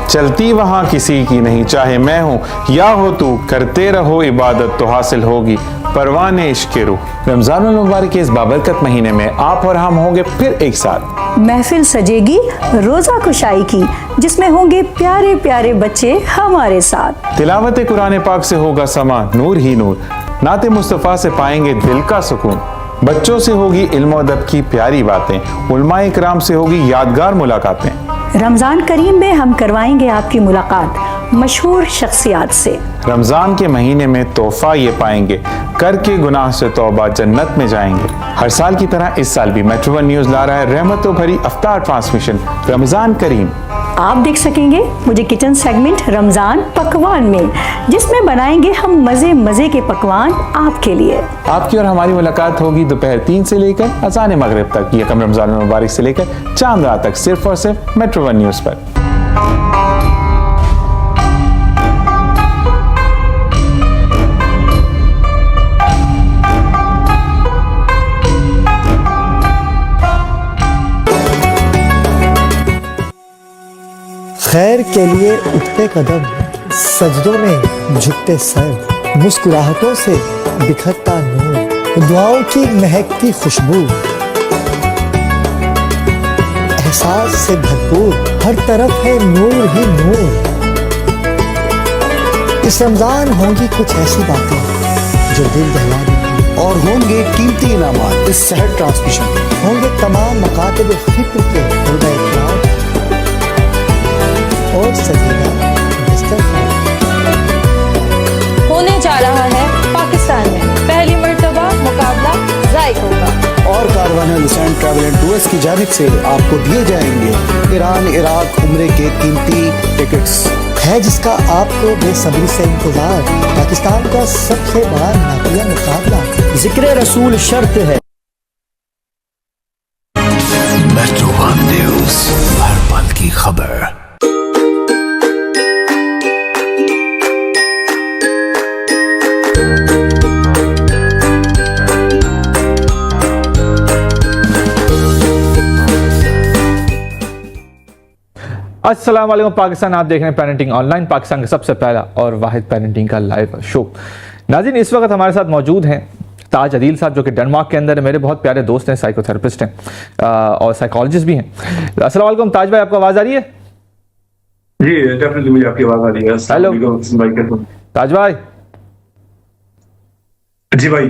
[SPEAKER 12] चलती वहाँ किसी की नहीं, चाहे मैं हूँ या हो तू, करते रहो इबादत तो हासिल होगी परवाने इश्क रूह। रमजान मुबारक के इस बाबरकत महीने में आप और हम होंगे फिर एक साथ।
[SPEAKER 13] महफिल सजेगी रोजा कुशाई की, जिसमें होंगे प्यारे प्यारे बच्चे हमारे साथ।
[SPEAKER 12] तिलावत कुरान पाक से होगा समा नूर ही नूर, नाते मुस्तफ़ा से पाएंगे दिल का सुकून। बच्चों से होगी इल्म और अदब की प्यारी बातें, उलमाए किराम से होगी यादगार मुलाकातें।
[SPEAKER 13] रमजान करीम में हम करवाएंगे आपकी मुलाकात मशहूर शख्सियात से।
[SPEAKER 12] रमजान के महीने में तोहफा ये पाएंगे, करके गुनाह से तौबा जन्नत में जाएंगे। हर साल की तरह इस साल भी मेट्रो वन न्यूज ला रहा है रहमतों भरी अफ्तार ट्रांसमिशन रमजान करीम।
[SPEAKER 13] आप देख सकेंगे मुझे किचन सेगमेंट रमजान पकवान में, जिसमें बनाएंगे हम मजे मजे के पकवान आपके लिए।
[SPEAKER 12] आपकी और हमारी मुलाकात होगी दोपहर 3 से लेकर अज़ान मगरिब तक, यकम रमजान मुबारक से लेकर चांद रात तक, सिर्फ और सिर्फ मेट्रो वन न्यूज पर।
[SPEAKER 14] खैर के लिए उठते कदम, सजदों में झुकते सर, मुस्कुराहटों से बिखरता नूर, दुआओं की महकती खुशबू, एहसास से भरपूर हर तरफ है नूर ही नूर। इस रमजान होंगी कुछ ऐसी बातें जो दिल दहला देंगी, और होंगे कीमती इनामात इस सहर ट्रांसमिशन में। होंगे तमाम मकातब फिक्र के हृदय प्यार और सजीदा दस्तरखान।
[SPEAKER 15] होने जा रहा है पाकिस्तान में पहली मर्तबा मुकाबला जायकों का,
[SPEAKER 14] और Karwan Hussain travel and tours की जानिब से आपको दिए जाएंगे ईरान इराक उम्रे के कीमती टिकट्स, है जिसका आपको बेसब्री से इंतजार। पाकिस्तान का सबसे बड़ा नातिया मुकाबला, जिक्र रसूल शर्त है।
[SPEAKER 9] मेट्रो वन न्यूज, हर पल की खबर।
[SPEAKER 1] अस्सलाम वालेकुम पाकिस्तान, आप देख रहे हैं पेरेंटिंग ऑनलाइन, पाकिस्तान का सबसे पहला और वाहिद पेरेंटिंग का लाइव शो। नाज़रीन, इस वक्त हमारे साथ मौजूद हैं ताज अदील साहब, जो कि डेनमार्क के अंदर है, मेरे बहुत प्यारे दोस्त हैं, साइकोथेरेपिस्ट हैं और साइकोलॉजिस्ट भी हैं। अस्सलाम वालेकुम ताज भाई, आपको आवाज़ आ रही है?
[SPEAKER 16] जी डेफिनेटली, मुझे आपकी आवाज़ आ रही है।
[SPEAKER 1] हेलो ताज भाई।
[SPEAKER 16] जी भाई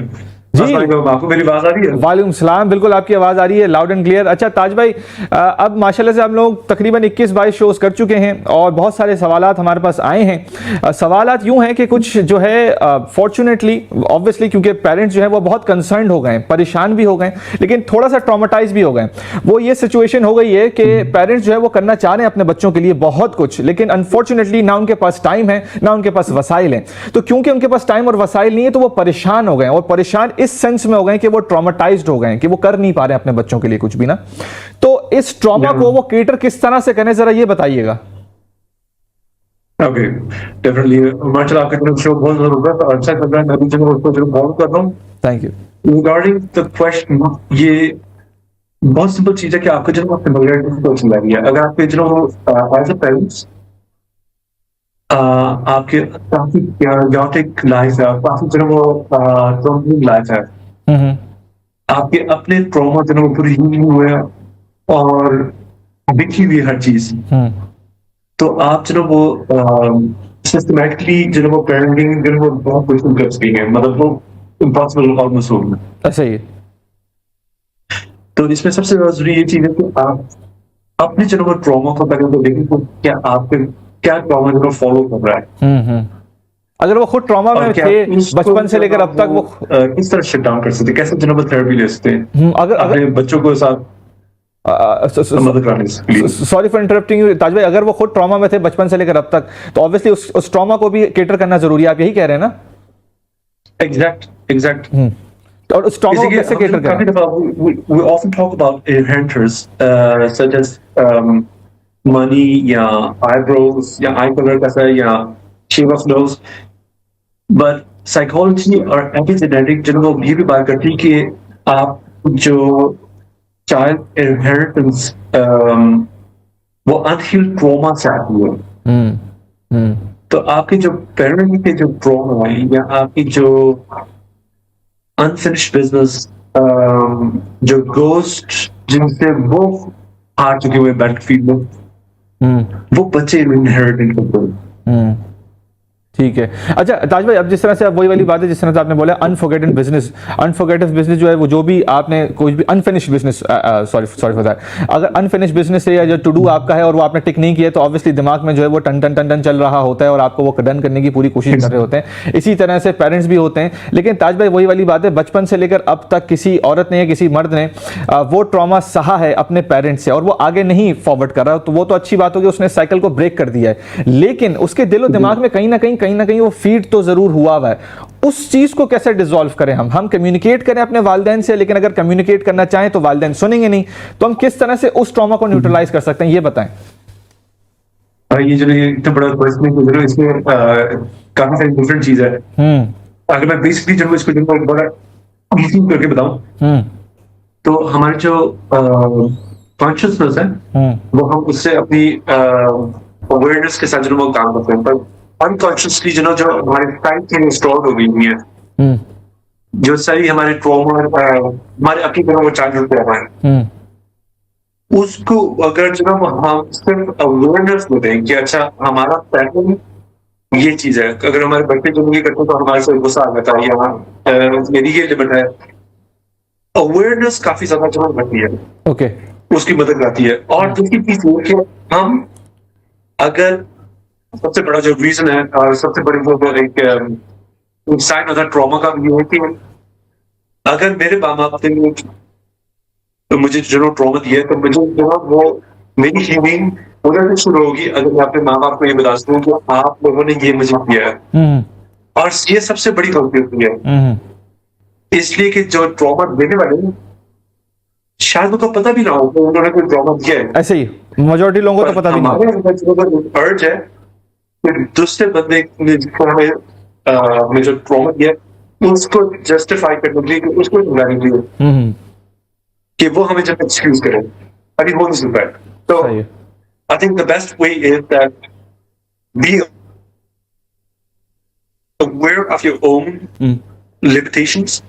[SPEAKER 16] जी, आपको मेरी आवाज आ रही है?
[SPEAKER 1] वालेकुम सलाम, बिल्कुल आपकी आवाज़ आ रही है लाउड एंड क्लियर। अच्छा ताज भाई, अब माशाल्लाह से हम लोग तकरीबन 21-22 शोज़ कर चुके हैं और बहुत सारे सवालात हमारे पास आए हैं। सवालात यूँ हैं कि कुछ जो है फॉर्चुनेटली ऑब्वियसली क्योंकि पेरेंट्स जो है वो बहुत कंसर्न हो गए, परेशान भी हो गए, लेकिन थोड़ा सा ट्रॉमेटाइज भी हो गए। वो ये सिचुएशन हो गई है कि पेरेंट्स जो है वो करना चाह रहे हैं अपने बच्चों के लिए बहुत कुछ, लेकिन अनफॉर्चुनेटली ना उनके पास टाइम है ना उनके पास वसाइल हैं। तो क्योंकि उनके पास टाइम और वसाइल नहीं है तो वो परेशान हो गए, और परेशान इस सेंस में हो गए कि वो ट्रॉमेटाइज्ड हो गए कि वो कर नहीं पा रहे अपने बच्चों के लिए कुछ भी ना। तो इस ट्रॉमा को वो केटर किस तरह से करें, जरा ये बताइएगा।
[SPEAKER 16] ओके, डेफिनेटली माशाल्लाह आपका जो शो बहुत जरूर है, तो अच्छा कर रहा है, मैं भी जो उसको जो फॉलो कर रहा हूं।
[SPEAKER 1] Thank you.
[SPEAKER 16] Regarding the question, ये बहुत सिंपल चीज है कि आपको जो सिमिलरिटी क्वेश्चन लगी है, अगर आपके जो एज अ पेरेंट्स आपके काफी chaotic लाइफ है, काफी जो वो ट्रॉमेटिक लाइफ है, आपके अपने ट्रॉमा जो वो पूरी हीलिंग हुए हैं और दिखी हुई हर चीज, तो आप जो वो सिस्टमैटिकली जो वो पेरेंटिंग जो वो बहुत मुश्किल कर सकती है, मतलब वो इम्पॉसिबल ऑलमोस्ट हो गया।
[SPEAKER 1] ऐसा ही।
[SPEAKER 16] तो इसमें सबसे जरूरी ये चीज है कि आप अपने जो वो ट्रॉमा को पहले तो देखें तो क्या आपके क्या ट्रॉमा जो फॉलो कर रहा है।
[SPEAKER 1] अगर वो खुद ट्रॉमा में थे बचपन से लेकर अब तक, वो
[SPEAKER 16] किस तरह शट डाउन कर सकते, कैसे जो वो थेरेपी ले सकते हैं अपने बच्चों को साथ मदद करने के।
[SPEAKER 1] सॉरी फॉर इंटरप्टिंग यू ताज भाई, अगर वो खुद ट्रॉमा में थे बचपन से लेकर अब तक, तो ऑब्वियसली उस ट्रॉमा को भी केटर करना जरूरी है, आप यही कह रहे हैं ना?
[SPEAKER 16] एग्जैक्ट।
[SPEAKER 1] और उस ट्रॉमा को कैसे कैटर करें?
[SPEAKER 16] We often talk about inheritors such as money या eyebrows या eye color कैसा है या shape of nose, but psychology और epigenetic जो वो ये भी बात करती है कि आप जो child inheritance वो unhealed trauma से आती है। तो आपके जो पेरेंट के जो ट्रॉमा है या आपकी जो अनफिनिश्ड बिजनेस, जो गोस्ट जिनसे वो आ चुके हुए बैटलफील्ड में, वो बच्चे इनहेरिट करते हैं।
[SPEAKER 1] ठीक है। अच्छा ताज भाई, अब जिस तरह से अब वही वाली बात है जिस तरह से आपने बोला अनफॉरगेटन बिजनेस, अनफॉरगेटिव बिजनेस जो है वो जो भी आपने कोई भी unfinished business, sorry for that, अगर अनफिनिश्ड बिजनेस है या जो टू डू आपका है और वो आपने टिक नहीं किया तो ऑब्वियसली दिमाग में जो है वो टन टन टन टन चल रहा होता है और आपको वो डन करने की पूरी कोशिश कर रहे होते हैं। इसी तरह से पेरेंट्स भी होते हैं। लेकिन ताज भाई वही वाली बात है, बचपन से लेकर अब तक किसी औरत ने या किसी मर्द ने वो ट्रॉमा सहा है अपने पेरेंट्स से और वो आगे नहीं फॉरवर्ड कर रहा, तो वो तो अच्छी बात होगी, उसने साइकिल को ब्रेक कर दिया है। लेकिन उसके दिलो दिमाग में कहीं ना कहीं वो फीड तो जरूर हुआ है। उस चीज को कैसे डिसॉल्व करें? हम कम्युनिकेट करें अपने वालिदैन से, लेकिन अगर कम्युनिकेट करना चाहें तो वालिदैन सुनेंगे नहीं, तो हम किस तरह से उस ट्रॉमा को न्यूट्रलाइज कर सकते हैं, ये बताएं।
[SPEAKER 16] ये जो इतना बड़ा क्वेश्चन है, इसमें काफी सारी डिफरेंट चीज है। अगर मैं बेसिकली जो इसको बड़ा इजी करके बताऊं, तो हमारे जो कॉन्शियसनेस है वो हम उससे अपनी अवेयरनेस के साथ जो वो काम करते हैं, पर अनकॉन्शियसली जो हमारे टाइम के स्टोर हो गई हुई है, जो सारी हमारे ट्रॉमा हमारे अपनी तरह वो चाइल्डहुड ट्रॉमा है, उसको अगर जो हम सिर्फ अवेयरनेस में दें कि अच्छा हमारा पैटर्न ये चीज है, अगर हमारे बच्चे जो ये करते हैं तो हमारे से गुस्सा आ जाता है या मेरी ये लिमिट है, अवेयरनेस काफी ज्यादा जो बढ़ती है,
[SPEAKER 1] ओके,
[SPEAKER 16] उसकी मदद आती है। और दूसरी चीज ये कि हम अगर सबसे बड़ा जो रीजन है और सबसे बड़ी वो एक साइन होता है ट्रॉमा का, ये है कि अगर मेरे माँ बाप ने तो मुझे जो ट्रॉमा दिया है, तो मुझे जो वो मेरी हीलिंग उधर से शुरू होगी अगर मैं अपने माँ बाप को ये बता सकूं कि आप लोगों ने ये मुझे किया है। और ये सबसे बड़ी गलती होती है, इसलिए कि जो ट्रॉमा देने वाले शायद उनको पता भी ना हो कि उन्होंने कोई ट्रॉमा दिया है।
[SPEAKER 1] ऐसे ही मेजॉरिटी लोगों को तो पता भी नहीं है।
[SPEAKER 16] अर्ज है दूसरे बंदे ने हमें जो ट्रॉमा दिया उसको जस्टिफाई करने के लिए, उसको दिलाने के लिए कि वो हमें जब एक्सक्यूज करे, अभी हो नहीं सकता है। तो I think the best way is that be aware of your own limitations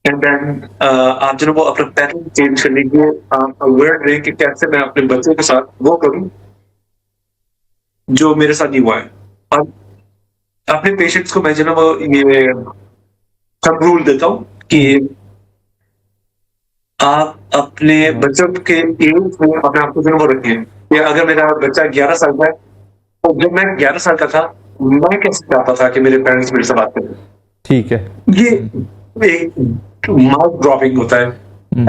[SPEAKER 16] and then आप जो वो अपना पैटर्न चेंज करने के लिए आप अवेयर रहे कि कैसे मैं अपने बच्चे के साथ वो करूं जो मेरे साथ नहीं हुआ है। और अपने पेशेंट्स को मैं जो वो ये सब रूल देता हूं कि आप अपने बच्चों के एज में अपने आप को जो वो रखिए। या अगर मेरा बच्चा 11 साल का है, तो जब मैं 11 साल का था मैं कैसे चाहता था कि मेरे पेरेंट्स मेरे से बात करें।
[SPEAKER 1] ठीक है, ये
[SPEAKER 16] एक माउथ ड्रॉपिंग होता है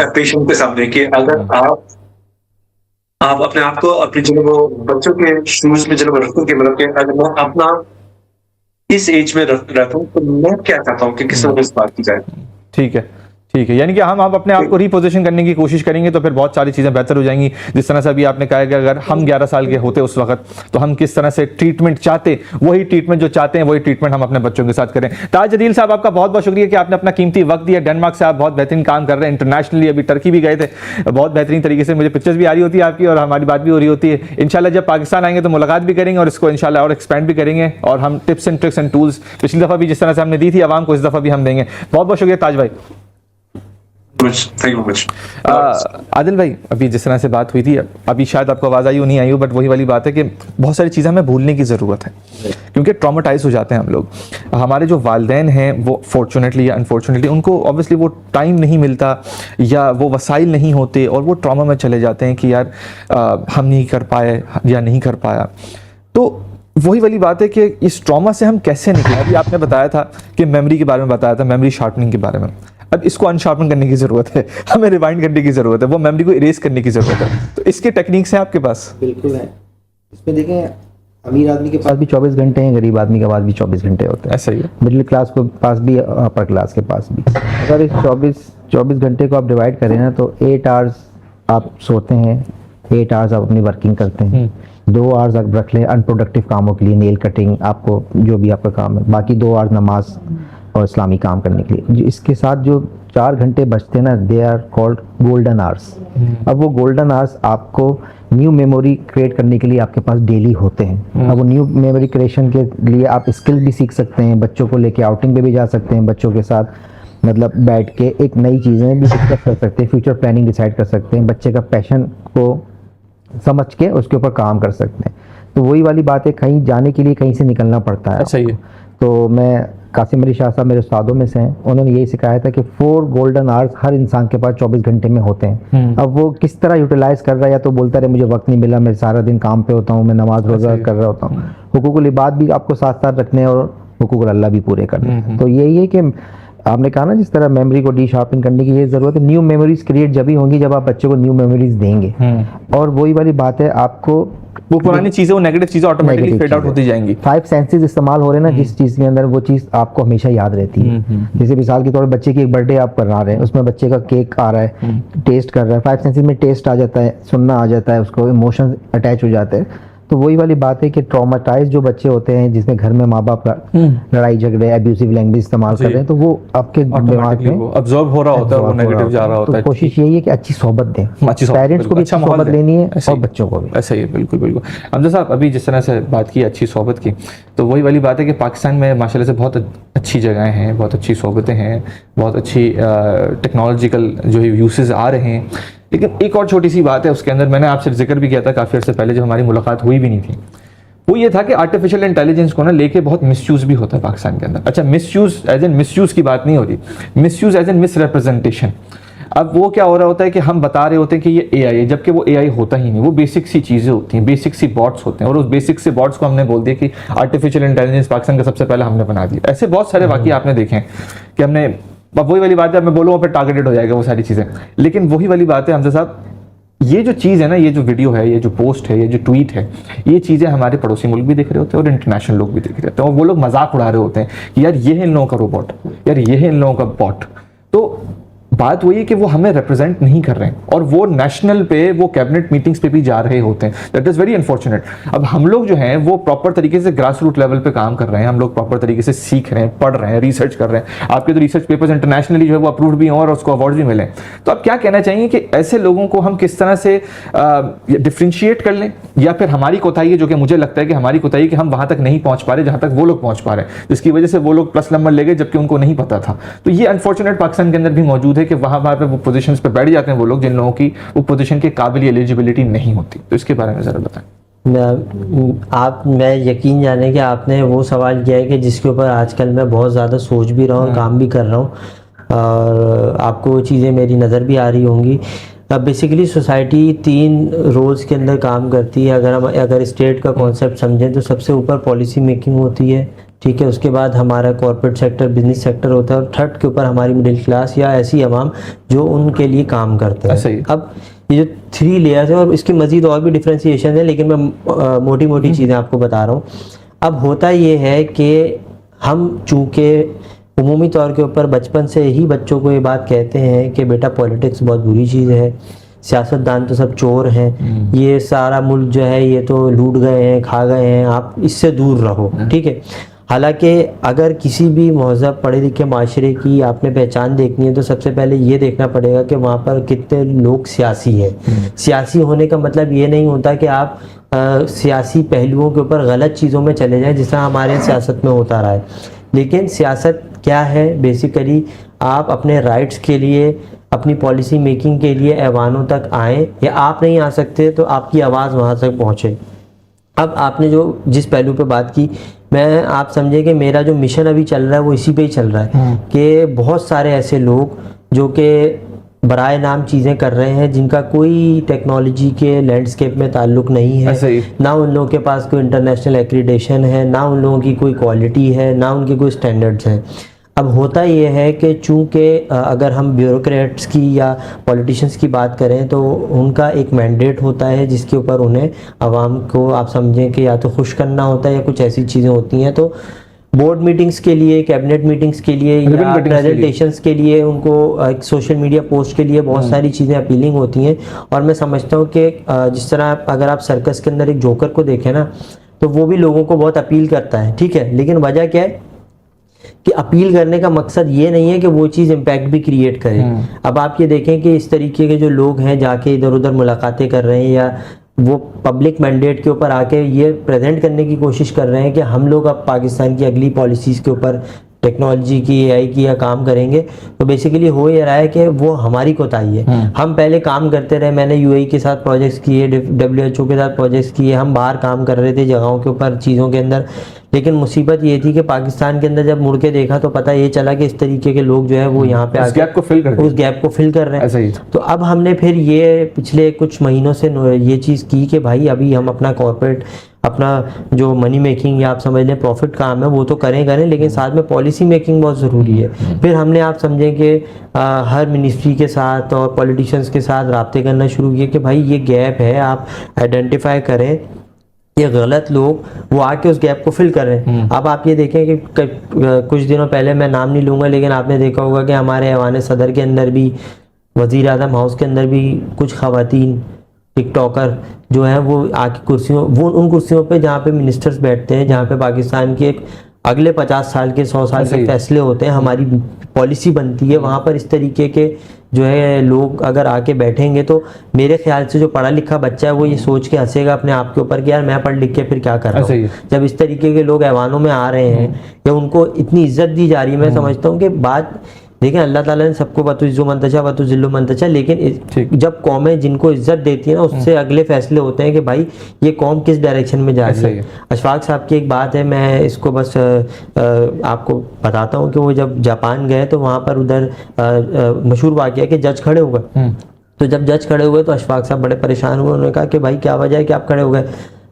[SPEAKER 16] पेशेंट के सामने कि अगर आप अपने आप को अपने जो वो बच्चों के शूज में जो रखूं कि मतलब कि अगर मैं अपना इस एज में रहता हूँ तो मैं क्या चाहता हूँ कि किस तरह से बात की जाए।
[SPEAKER 1] ठीक है, ठीक है, यानी कि हम अपने आप को रिपोजिशन करने की कोशिश करेंगे तो फिर बहुत सारी चीज़ें बेहतर हो जाएंगी। जिस तरह से अभी आपने कहा कि अगर हम 11 साल के होते उस वक्त तो हम किस तरह से ट्रीटमेंट चाहते, वही ट्रीटमेंट जो चाहते हैं वही ट्रीटमेंट हम अपने बच्चों के साथ करें। ताज अदील साहब, आपका बहुत बहुत शुक्रिया कि आपने अपना कीमती वक्त दिया। डेनमार्क से आप बहुत बेहतरीन काम कर रहे हैं, इंटरनेशनली अभी टर्की भी गए थे, बहुत बेहतरीन तरीके से मुझे पिक्चर्स भी आ रही होती है आपकी और हमारी बात भी हो रही होती है। इंशाल्लाह जब पाकिस्तान आएंगे तो मुलाकात भी करेंगे और इसको इंशाल्लाह और एक्सपेंड भी करेंगे और हम tips and tricks and tools पिछली दफ़ा भी जिस तरह से हमने दी थी आवाम को, इस दफ़ा भी हम देंगे। बहुत बहुत शुक्रिया ताज भाई। आदिल भाई, अभी जिस तरह से बात हुई थी, अभी शायद आपको आवाज़ आई हो नहीं आई हो, बट वही वाली बात है कि बहुत सारी चीज़ें हमें भूलने की ज़रूरत है क्योंकि ट्रॉमेटाइज हो जाते हैं हम लोग। हमारे जो वालिदैन हैं वो फॉर्चुनेटली या अनफॉर्चुनेटली उनको ऑब्वियसली वो टाइम नहीं मिलता या वो वसाइल नहीं होते और वो ट्रॉमा में चले जाते हैं कि यार हम नहीं कर पाए या नहीं कर पाया। तो वही वाली बात है कि इस ट्रॉमा से हम कैसे निकलें। अभी आपने बताया था कि मेमोरी के बारे में बताया था, मेमोरी शार्पनिंग के बारे में। अब इसको अनशार्पन करने की ज़रूरत है, हमें रिवाइंड करने की ज़रूरत है, वो मेमोरी को इरेज करने की ज़रूरत है। तो इसके टेक्निक्स हैं आपके पास?
[SPEAKER 3] बिल्कुल है। इसमें देखें अमीर आदमी के
[SPEAKER 4] पास भी 24 घंटे हैं, गरीब आदमी के पास भी 24 घंटे होते हैं।
[SPEAKER 1] ऐसा ही है।
[SPEAKER 4] मिडिल क्लास के पास भी, अपर क्लास के पास भी। अगर इस 24 घंटे को आप डिवाइड करें ना, तो 8 आवर्स आप सोते हैं, 8 आवर्स आप अपनी वर्किंग करते हैं, 2 आवर्स आप रख लें अनप्रोडक्टिव कामों के लिए, नेल कटिंग, आपको जो भी आपका काम है, बाकी 2 आवर्स नमाज और इस्लामी काम करने के लिए। इसके साथ जो 4 घंटे बचते हैं ना, they are called golden hours. अब वो गोल्डन आवर्स आपको न्यू मेमोरी क्रिएट करने के लिए आपके पास डेली होते हैं। अब वो न्यू मेमोरी क्रिएशन के लिए आप स्किल भी सीख सकते हैं, बच्चों को लेके आउटिंग पे भी जा सकते हैं, बच्चों के साथ मतलब बैठ के एक नई चीज़ें भी डिस्कस कर सकते हैं, फ्यूचर प्लानिंग डिसाइड कर सकते हैं, बच्चे का पैशन को समझ के उसके ऊपर काम कर सकते हैं। तो वही वाली बात है, कहीं जाने के लिए कहीं से निकलना पड़ता है।
[SPEAKER 1] सही है।
[SPEAKER 4] तो मैं कासिम अली शाह साहब मेरे उस्तादों में से हैं, उन्होंने यही सिखाया था कि 4 गोल्डन आवर्स हर इंसान के पास 24 घंटे में होते हैं। अब वो किस तरह यूटिलाइज कर रहा है, या तो बोलता रहे मुझे वक्त नहीं मिला, मैं सारा दिन काम पे होता हूँ, मैं नमाज रोज़ा कर रहा होता हूँ। हुकूकुल इबाद भी आपको साथ साथ रखने और हुकूकुल अल्लाह भी पूरे करने। तो यही है कि आपने कहा ना, जिस तरह मेमोरी को डी शार्पिंग करने की ये ज़रूरत है। न्यू मेमोरीज क्रिएट जब ही होंगी जब आप बच्चे को न्यू मेमोरीज देंगे। और वही वाली बात है, आपको
[SPEAKER 1] वो पुरानी चीजें, वो नेगेटिव चीजें ऑटोमेटिकली फेड आउट होती जाएंगी।
[SPEAKER 4] 5 सेंसेस इस्तेमाल हो रहे हैं ना जिस चीज के अंदर, वो चीज आपको हमेशा याद रहती है। जैसे मिसाल के तौर पर बच्चे की एक बर्थडे आप करा रहे हैं, उसमें बच्चे का केक आ रहा है, टेस्ट कर रहा है, 5 सेंसेस में टेस्ट आ जाता है, सुनना आ जाता है, उसको इमोशंस अटैच हो जाते हैं। तो वही वाली बात है कि ट्रॉमाटाइज जो बच्चे होते हैं, जिसमें घर में माँ बाप लड़ाई झगड़े, एब्यूसिव लैंग्वेज इस्तेमाल कर रहे हैं, तो वो आपके दिमाग में
[SPEAKER 1] अब्सॉर्ब हो रहा होता है, वो नेगेटिव जा रहा होता है।
[SPEAKER 4] तो कोशिश यही है कि अच्छी सोहबत दें, पेरेंट्स को भी अच्छी सोहबत लेनी है और बच्चों को भी।
[SPEAKER 1] ऐसा ही है, बिल्कुल बिल्कुल। हमजा साहब, अभी जिस तरह से बात की अच्छी सोहबत की, तो वही वाली बात है कि पाकिस्तान में माशाल्लाह से बहुत अच्छी जगहें हैं, बहुत अच्छी सोहबतें हैं, बहुत अच्छी टेक्नोलॉजिकल जो है यूसेस आ रहे हैं। लेकिन एक और छोटी सी बात है, उसके अंदर मैंने आपसे जिक्र भी किया था काफ़ी अर्से पहले जब हमारी मुलाकात हुई भी नहीं थी, वो ये था कि आर्टिफिशियल इंटेलिजेंस को ना लेके बहुत मिसयूज भी होता है पाकिस्तान के अंदर। अच्छा, मिसयूज एज एन मिसयूज की बात नहीं हो रही, मिसयूज एज एन मिसरिप्रेजेंटेशन। अब वो क्या हो रहा होता है कि हम बता रहे होते हैं कि ये एआई है, जबकि वो एआई होता ही नहीं, वो बेसिक सी चीज़ें होती हैं, बेसिक सी बॉट्स होते हैं, और उस बेसिक से बॉट्स को हमने बोल दिया कि आर्टिफिशियल इंटेलिजेंस पाकिस्तान का सबसे पहले हमने बना दिया। ऐसे बहुत सारे वाकई आपने देखे हैं कि हमने, वही वाली बात है, मैं बोलूँगा फिर टारगेटेड हो जाएगा वो सारी चीज़ें। लेकिन वही वाली बात है हमजा साहब, ये जो चीज़ है ना, ये जो वीडियो है, ये जो पोस्ट है, ये जो ट्वीट है, ये चीज़ें हमारे पड़ोसी मुल्क भी देख रहे होते हैं और इंटरनेशनल लोग भी देख रहे होते हैं, और वो लोग मजाक उड़ा रहे होते हैं कि यार ये है इन लोगों का रोबोट, यार ये है इन लोगों का बॉट। तो बात वही है कि वो हमें रिप्रेजेंट नहीं कर रहे हैं, और वो नेशनल पे, वो कैबिनेट मीटिंग्स पे भी जा रहे होते हैं। That is very unfortunate. अब हम लोग जो हैं वो प्रॉपर तरीके से ग्रास रूट लेवल पे काम कर रहे हैं, हम लोग प्रॉपर तरीके से सीख रहे हैं, पढ़ रहे हैं, रिसर्च कर रहे हैं। आपके तो रिसर्च पेपर्स इंटरनेशनली जो है वो अप्रूव्ड भी हों और उसको अवार्ड भी मिले। तो आप क्या कहना चाहेंगे कि ऐसे लोगों को हम किस तरह से डिफ्रेंशिएट कर लें, या फिर हमारी कोताही है, जो कि मुझे लगता है कि हमारी कोताही कि हम वहां तक नहीं पहुंच पा रहे जहां तक वो लोग पहुंच पा रहे हैं, जिसकी वजह से वो लोग प्लस नंबर ले गए जबकि उनको नहीं पता था। तो ये अनफॉर्चुनेट पाकिस्तान के अंदर भी मौजूद है कि वहां पे वो पोजीशंस पे बैठ जाते हैं वो लोग जिन लोगों की वो पोजीशन के काबिल एलिजिबिलिटी नहीं होती। तो इसके बारे में जरा बताएं।
[SPEAKER 2] मैं यकीन जाने कि आपने वो सवाल किया है कि जिसके ऊपर आजकल मैं बहुत ज़्यादा सोच भी रहा हूँ, काम भी कर रहा हूँ, और आपको वो चीज़ें मेरी नज़र भी आ रही होंगी। अब बेसिकली सोसाइटी 3 रोल्स के अंदर काम करती है। अगर स्टेट का कॉन्सेप्ट समझें तो सबसे ऊपर पॉलिसी मेकिंग होती है, ठीक है, उसके बाद हमारा कॉर्पोरेट सेक्टर, बिजनेस सेक्टर होता है, और थर्ड के ऊपर हमारी मिडिल क्लास या ऐसी आवाम जो उनके लिए काम करते हैं। अब ये जो 3 लेयर्स है, और इसकी मज़ीद और भी डिफ्रेंसिएशन है, लेकिन मैं मोटी मोटी चीज़ें आपको बता रहा हूँ। अब होता ये है कि हम चूँकि उमूमी तौर के ऊपर बचपन से ही बच्चों को ये बात कहते हैं कि बेटा पॉलिटिक्स बहुत बुरी चीज़ है, सियासतदान तो सब चोर हैं, ये सारा मुल्क जो है ये तो लूट गए हैं, खा गए हैं, आप इससे दूर रहो, ठीक है। हालांकि अगर किसी भी महज़ब पढ़े लिखे माशरे की आपने पहचान देखनी है तो सबसे पहले ये देखना पड़ेगा कि वहाँ पर कितने लोग सियासी हैं। सियासी होने का मतलब ये नहीं होता कि आप सियासी पहलुओं के ऊपर गलत चीज़ों में चले जाएं, जिस तरह हमारे सियासत में होता रहा है। लेकिन सियासत क्या है, बेसिकली आप अपने राइट्स के लिए, अपनी पॉलिसी मेकिंग के लिए ऐवानों तक आएँ, या आप नहीं आ सकते तो आपकी आवाज़ वहाँ तक पहुँचे। अब आपने जो जिस पहलू पे बात की, मैं आप समझे कि मेरा जो मिशन अभी चल रहा है वो इसी पे ही चल रहा है कि बहुत सारे ऐसे लोग जो कि बराए नाम चीज़ें कर रहे हैं जिनका कोई टेक्नोलॉजी के लैंडस्केप में ताल्लुक़ नहीं है, ना उन लोगों के पास कोई इंटरनेशनल एक्रीडेशन है, ना उन लोगों की कोई क्वालिटी है, ना उनके कोई स्टैंडर्ड्स हैं। अब होता ये है कि चूँकि अगर हम ब्यूरोक्रेट्स की या पॉलिटिशियंस की बात करें तो उनका एक मैंडेट होता है जिसके ऊपर उन्हें आवाम को आप समझें कि या तो खुश करना होता है या कुछ ऐसी चीज़ें होती हैं। तो बोर्ड मीटिंग्स के लिए, कैबिनेट मीटिंग्स के लिए या प्रेजेंटेशंस के लिए उनको एक सोशल मीडिया पोस्ट के लिए बहुत सारी चीज़ें अपीलिंग होती हैं। और मैं समझता हूँ कि जिस तरह अगर आप सर्कस के अंदर एक जोकर को देखें ना, तो वो भी लोगों को बहुत अपील करता है, ठीक है, लेकिन वजह क्या है कि अपील करने का मकसद ये नहीं है कि वो चीज़ इम्पैक्ट भी क्रिएट करे। अब आप ये देखें कि इस तरीके के जो लोग हैं जाके इधर उधर मुलाकातें कर रहे हैं या वो पब्लिक मैंडेट के ऊपर आके ये प्रेजेंट करने की कोशिश कर रहे हैं कि हम लोग अब पाकिस्तान की अगली पॉलिसीज़ के ऊपर टेक्नोलॉजी की, एआई की या काम करेंगे। तो बेसिकली हो ये रहा है कि वो हमारी कोताही है। हम पहले काम करते रहे, मैंने यूएई के साथ प्रोजेक्ट्स किए, WHO के साथ प्रोजेक्ट्स किए, हम बाहर काम कर रहे थे जगहों के ऊपर, चीज़ों के अंदर। लेकिन मुसीबत ये थी कि पाकिस्तान के अंदर जब मुड़ के देखा तो पता ये चला कि इस तरीके के लोग जो है वो यहाँ पे उस गैप को फिल कर रहे हैं। तो अब हमने फिर ये पिछले कुछ महीनों से ये चीज़ की कि भाई अभी हम अपना कॉर्पोरेट, अपना जो मनी मेकिंग या आप समझ लें प्रॉफिट काम है वो तो करें, लेकिन साथ में पॉलिसी मेकिंग बहुत ज़रूरी है। फिर हमने आप समझें कि हर मिनिस्ट्री के साथ और पॉलिटिशियंस के साथ राब्ते करना शुरू किए कि भाई ये गैप है, आप आइडेंटिफाई करें, ये गलत लोग वो आके उस गैप को फिल कर रहे हैं। अब आप ये देखें कि कुछ दिनों पहले, मैं नाम नहीं लूँगा, लेकिन आपने देखा होगा कि हमारे ऐवान सदर के अंदर भी, वज़ीर आज़म हाउस के अंदर भी कुछ ख़वातीन टिकटॉकर जो हैं वो आके कुर्सियों, वो उन कुर्सियों पे जहाँ पे मिनिस्टर्स बैठते हैं, जहाँ पे पाकिस्तान के एक अगले 50 साल के 100 साल के फैसले होते हैं, हमारी पॉलिसी बनती है, वहाँ पर इस तरीके के जो है लोग अगर आके बैठेंगे तो मेरे ख्याल से जो पढ़ा लिखा बच्चा है वो ये सोच के हंसेगा अपने आप के ऊपर कि यार मैं पढ़ लिख के फिर क्या कर रहा हूँ। जब इस तरीके के लोग ऐवानों में आ रहे हैं या उनको इतनी इज्जत दी जा रही है, मैं समझता हूँ कि बात देखें, अल्लाह ताला ने सबको वतुइज़्ज़ु मन तशा वतुज़िल्लु मन तशा, लेकिन जब कौमें जिनको इज्जत देती है ना उससे अगले फैसले होते हैं कि भाई ये कौम किस डायरेक्शन में जा रही है। अशफाक साहब की एक बात है, मैं इसको बस आपको बताता हूँ कि वो जब जापान गए तो वहाँ पर उधर मशहूर वाक़या कि जज खड़े हो गए। तो जब जज खड़े हुए तो अशफाक साहब बड़े परेशान हुए। उन्होंने कहा कि भाई क्या वजह है कि आप खड़े हो गए?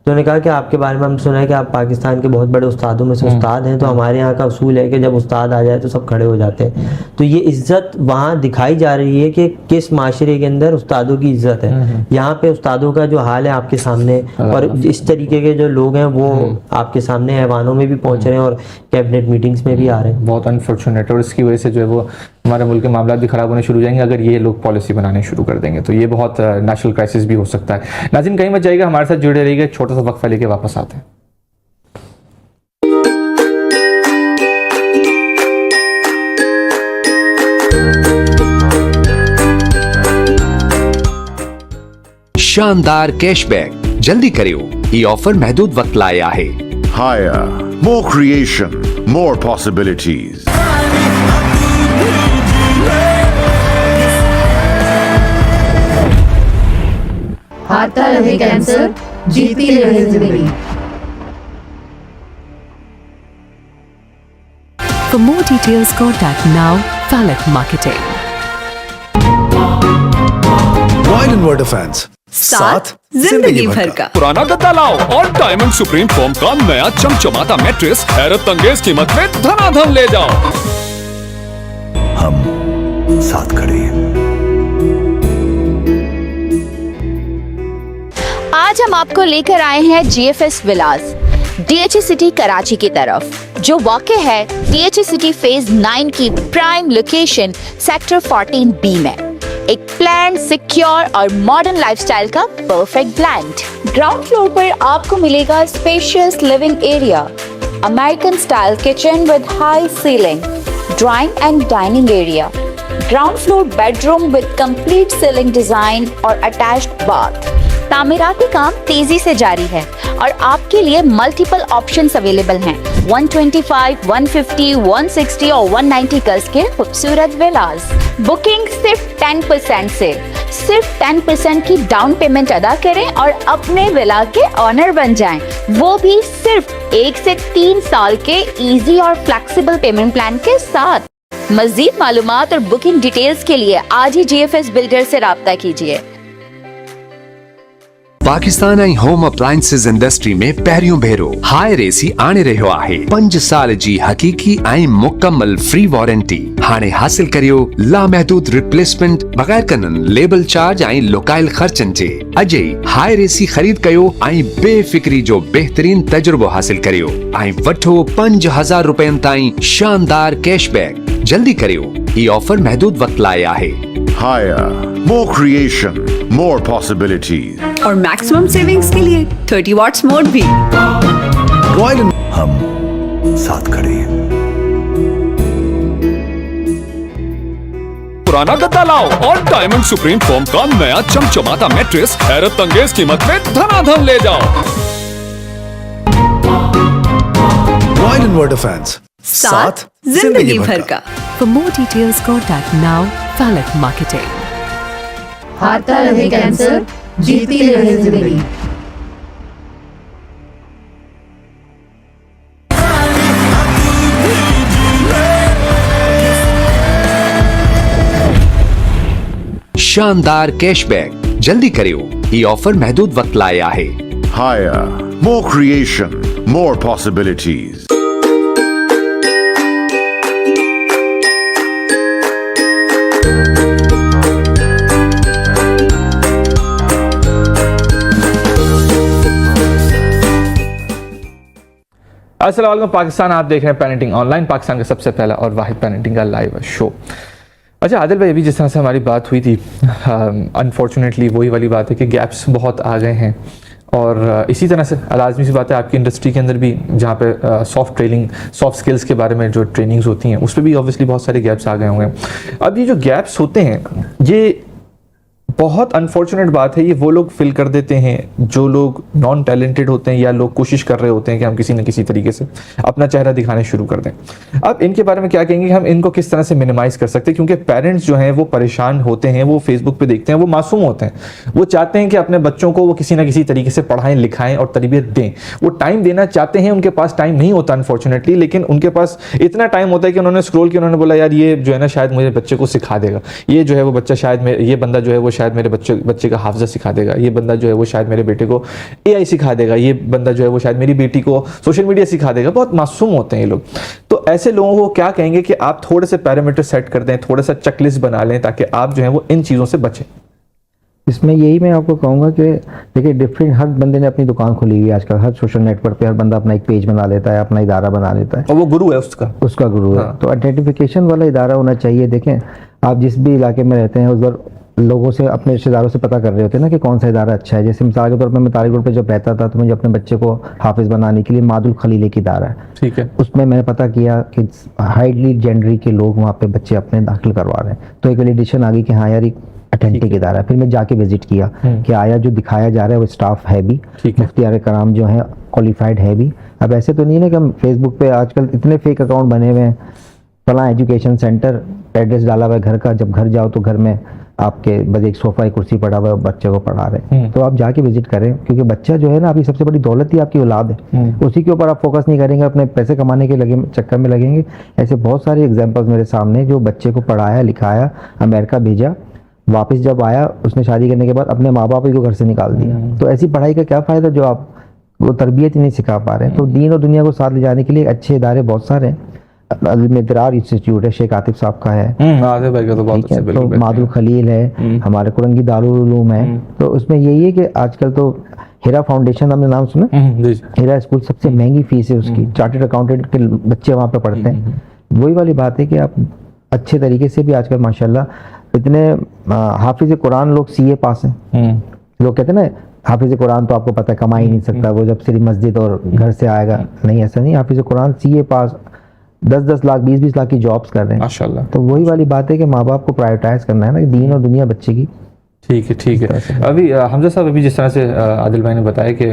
[SPEAKER 2] तो उन्होंने कहा कि आपके बारे में हम सुना है कि आप पाकिस्तान के बहुत बड़े उस्तादों में से उस्ताद हैं, तो हमारे यहाँ का उसूल है कि जब उस्ताद आ जाए तो सब खड़े हो जाते हैं। तो ये इज्जत वहाँ दिखाई जा रही है कि किस माशरे के अंदर उस्तादों की इज्जत है। यहाँ पे उस्तादों का जो हाल है आपके सामने, और इस तरीके के जो लोग हैं वो आपके सामने ऐवानों में भी पहुँच रहे हैं और कैबिनेट मीटिंग्स में भी आ रहे हैं।
[SPEAKER 1] बहुत अनफॉर्चुनेट, और इसकी वजह से जो है वो हमारे मुल्क के मामला भी ख़राब होने शुरू हो जाएंगे अगर ये लोग पॉलिसी बनाने शुरू कर देंगे, तो ये बहुत नेशनल क्राइसिस भी हो सकता है। नाज़रीन कहीं मत जाइएगा, हमारे साथ जुड़े रहिएगा, छोटा सा वक्फा लेके वापस आते हैं।
[SPEAKER 5] शानदार कैशबैक जल्दी करियो, ये ऑफर महदूद वक्त लाया है।
[SPEAKER 6] Higher, more creation, more possibilities.
[SPEAKER 7] हारता रहे कैंसर, जीती रहे जिंदगी।
[SPEAKER 8] For more details, contact now Falak Marketing.
[SPEAKER 9] Royal inverter fans, साथ जिंदगी भर का।
[SPEAKER 10] पुराना गद्दा लाओ और डायमंड सुप्रीम फोम का नया चमचमाता मैट्रेस हैरत अंगेज कीमत में धनाधन ले जाओ।
[SPEAKER 9] हम साथ खड़े हैं।
[SPEAKER 11] आज हम आपको लेकर आए हैं GFS विलास, DHA सिटी कराची की तरफ, जो वाक़ है DHA सिटी फेज 9 की प्राइम लोकेशन सेक्टर 14B में। एक प्लान, सिक्योर और मॉडर्न लाइफस्टाइल का परफेक्ट ब्लेंड। ग्राउंड फ्लोर पर आपको मिलेगा spacious living area, American style kitchen with high ceiling, drawing and dining area, ground floor bedroom with complete ceiling design और attached bath. तामीराती काम तेजी से जारी है और आपके लिए मल्टीपल ऑप्शंस अवेलेबल हैं। 125, 150, 160 और 190 गज के खूबसूरत विलास। बुकिंग सिर्फ 10% से, सिर्फ 10% की डाउन पेमेंट अदा करें और अपने विला के ऑनर बन जाएं, वो भी सिर्फ 1 से 3 साल के इजी और फ्लेक्सिबल पेमेंट प्लान के साथ। मजीद मालूमात और बुकिंग डिटेल्स के लिए आज ही GFS बिल्डर से राब्ता कीजिए।
[SPEAKER 5] पाकिस्तान ऐं होम अप्लायंसिस इंडस्ट्री में पहिरियों भेरो हायर एसी आणे रहियो आहे। 5 साल जी हकीकी ऐं मुकम्मल फ्री वारंटी हाणे हासिल करियो लामहदूद रिप्लेसमेंट बगैर कनन लेबल चार्ज ऐं लुकायल खर्चन जे। अजय हायर एसी खरीद कयो ऐं बेफिक्री जो बेहतरीन तजुर्बो हासिल करियो ऐं वठो 5000 रुपयन ताईं शानदार कैशबैक। जल्दी करियो, ये ऑफर महदूद वक्त लाए आहे।
[SPEAKER 6] Higher, more creation, more possibilities.
[SPEAKER 8] और मैक्सिमम सेविंग्स के लिए 30 वॉट्स मोड भी।
[SPEAKER 9] रॉयल हम साथ खड़े हैं।
[SPEAKER 10] पुराना गद्दा लाओ और डायमंड सुप्रीम फॉर्म का नया चमचमाता मैट्रेस हैरत अंगेज कीमत में धनाधन ले जाओ।
[SPEAKER 9] रॉयल इन्वर्टर फैंस, साथ
[SPEAKER 8] जिंदगी भर का। For more details, contact now Falak Marketing.
[SPEAKER 7] हारता रहे कैंसर, जीती रहे जिंदगी।
[SPEAKER 5] शानदार कैशबैक। जल्दी करियो, ये ऑफर महदूद वक्त लाए आहे।
[SPEAKER 6] Higher, more creation, more possibilities.
[SPEAKER 1] अस्सलाम वालेकुम पाकिस्तान, आप देख रहे हैं पेरेंटिंग ऑनलाइन, पाकिस्तान का सबसे पहला और वाहिद पेरेंटिंग का लाइव शो। अच्छा आदिल भाई, अभी जिस तरह से हमारी बात हुई थी, अनफॉर्चुनेटली वही वाली बात है कि गैप्स बहुत आ गए हैं और इसी तरह से लाजमी सी बात है आपकी इंडस्ट्री के अंदर भी, जहाँ पे सॉफ्ट स्किल्स के बारे में जो ट्रेनिंग्स होती हैं उस पर भी ऑब्वियसली बहुत सारे गैप्स आ गए होंगे। अब ये जो गैप्स होते हैं, ये बहुत अनफॉर्चुनेट बात है, ये वो लोग फिल कर देते हैं जो लोग नॉन टैलेंटेड होते हैं या लोग कोशिश कर रहे होते हैं कि हम किसी न किसी तरीके से अपना चेहरा दिखाने शुरू कर दें। अब इनके बारे में क्या कहेंगे, हम इनको किस तरह से मिनिमाइज कर सकते हैं, क्योंकि पेरेंट्स जो हैं वो परेशान होते हैं, वो फेसबुक पे देखते हैं, वो मासूम होते हैं, वो चाहते हैं कि अपने बच्चों को वो किसी न किसी तरीके से पढ़ाएं लिखाएं और तरबियत दें, वो टाइम देना चाहते हैं, उनके पास टाइम नहीं होता अनफॉर्चुनेटली, लेकिन उनके पास इतना टाइम होता है कि उन्होंने स्क्रॉल किया, उन्होंने बोला यार ये जो है ना शायद मुझे बच्चे को सिखा देगा, ये जो है वो बच्चा शायद ये बंदा जो है वो शायद मेरे बच्चे का हाफजा सिखा देगा, ये बंदा जो है वो शायद मेरे बेटे को एआई सिखा देगा, ये बंदा जो है वो शायद मेरी बेटी को सोशल मीडिया सिखा देगा। बहुत मासूम होते हैं ये लोग। तो ऐसे लोगों को क्या कहेंगे कि आप थोड़े से पैरामीटर सेट कर दें, थोड़ा सा चेकलिस्ट बना लें ताकि आप जो है वो इन चीज़ों से बचें।
[SPEAKER 4] इसमें यही मैं आपको कहूँगा कि देखिए डिफरेंट, हर बंदे ने अपनी दुकान खोली हुई है आजकल, हर सोशल नेटवर्क पे हर बंदा अपना एक पेज बना लेता है, अपना इदारा बना लेता है
[SPEAKER 1] और वो गुरु है उसका गुरु है।
[SPEAKER 4] तो आइडेंटिफिकेशन वाला इदारा होना चाहिए। देखें आप जिस भी इलाके में रहते हैं उस बार लोगों से, अपने रिश्तेदारों से पता कर रहे होते हैं ना कि कौन सा इदारा अच्छा है। जैसे मिसाल के तौर पर मैं तारिक रोड पे जब रहता था तो मुझे अपने बच्चे को हाफिज बनाने के लिए मादुल खलील एक इदारा है, ठीक है, उसमें मैंने पता किया कि हाईली जेंडरी के लोग वहाँ पे बच्चे अपने दाखिल करवा रहे हैं। तो एक वैलिडेशन आ गई कि हाँ यार एक अथेंटिक इदारा है। फिर मैं जाके विजिट किया कि आया जो दिखाया जा रहा है वो स्टाफ है भी, मुफ्तियार कराम जो है क्वालिफाइड है भी। अब ऐसे तो नहीं है कि हम फेसबुक पे आजकल इतने फेक अकाउंट बने हुए हैं, फलां एजुकेशन सेंटर, एड्रेस डाला हुआ है घर का, जब घर जाओ तो घर में आपके बस एक सोफा एक कुर्सी पड़ा हुआ है, बच्चे को पढ़ा रहे हैं। तो आप जाके विजिट करें, क्योंकि बच्चा जो है ना आपकी सबसे बड़ी दौलत ही आपकी औलाद है, उसी के ऊपर आप फोकस नहीं करेंगे, अपने पैसे कमाने के चक्कर में लगेंगे। ऐसे बहुत सारे एग्जांपल्स मेरे सामने, जो बच्चे को पढ़ाया लिखाया, अमेरिका भेजा, वापस जब आया उसने शादी करने के बाद अपने माँ बाप को घर से निकाल दिया। तो ऐसी पढ़ाई का क्या फ़ायदा जो आप वो तरबियत ही नहीं सिखा पा रहे हैं। तो दीन और दुनिया को साथ ले जाने के लिए अच्छे इदारे बहुत सारे हैं। इदरार इंस्टीट्यूट है, शेख आतिफ साहब का है,
[SPEAKER 1] आतिफ भाई का तो बहुत अच्छे,
[SPEAKER 4] तो मादुल खलील है, हमारे कुरंगी दारुल उलूम है। तो उसमें यही है कि आजकल तो हिरा फाउंडेशन, आपने नाम सुना? हिरा स्कूल सबसे महंगी फीस है उसकी, चार्टर्ड अकाउंटेंट के बच्चे वहाँ पे पढ़ते हैं। वही वाली बात है कि आप अच्छे तरीके से भी आजकल माशाल्लाह इतने हाफिज कुरान लोग सीए पास हैं। लोग कहते हैं ना हाफिज कुरान तो आपको पता है कमा ही नहीं सकता, वो जब सिर्फ मस्जिद और घर से आएगा, नहीं ऐसा नहीं। हाफिज कुरान सीए पास 10-10 लाख 20-20 लाख की जॉब्स कर रहे हैं माशाल्लाह। तो वही वाली बात है कि माँ बाप को प्रायोरिटाइज करना है ना, दीन और दुनिया बच्चे की।
[SPEAKER 1] ठीक है। अभी हमजा साहब, अभी जिस तरह से आदिल भाई ने बताया कि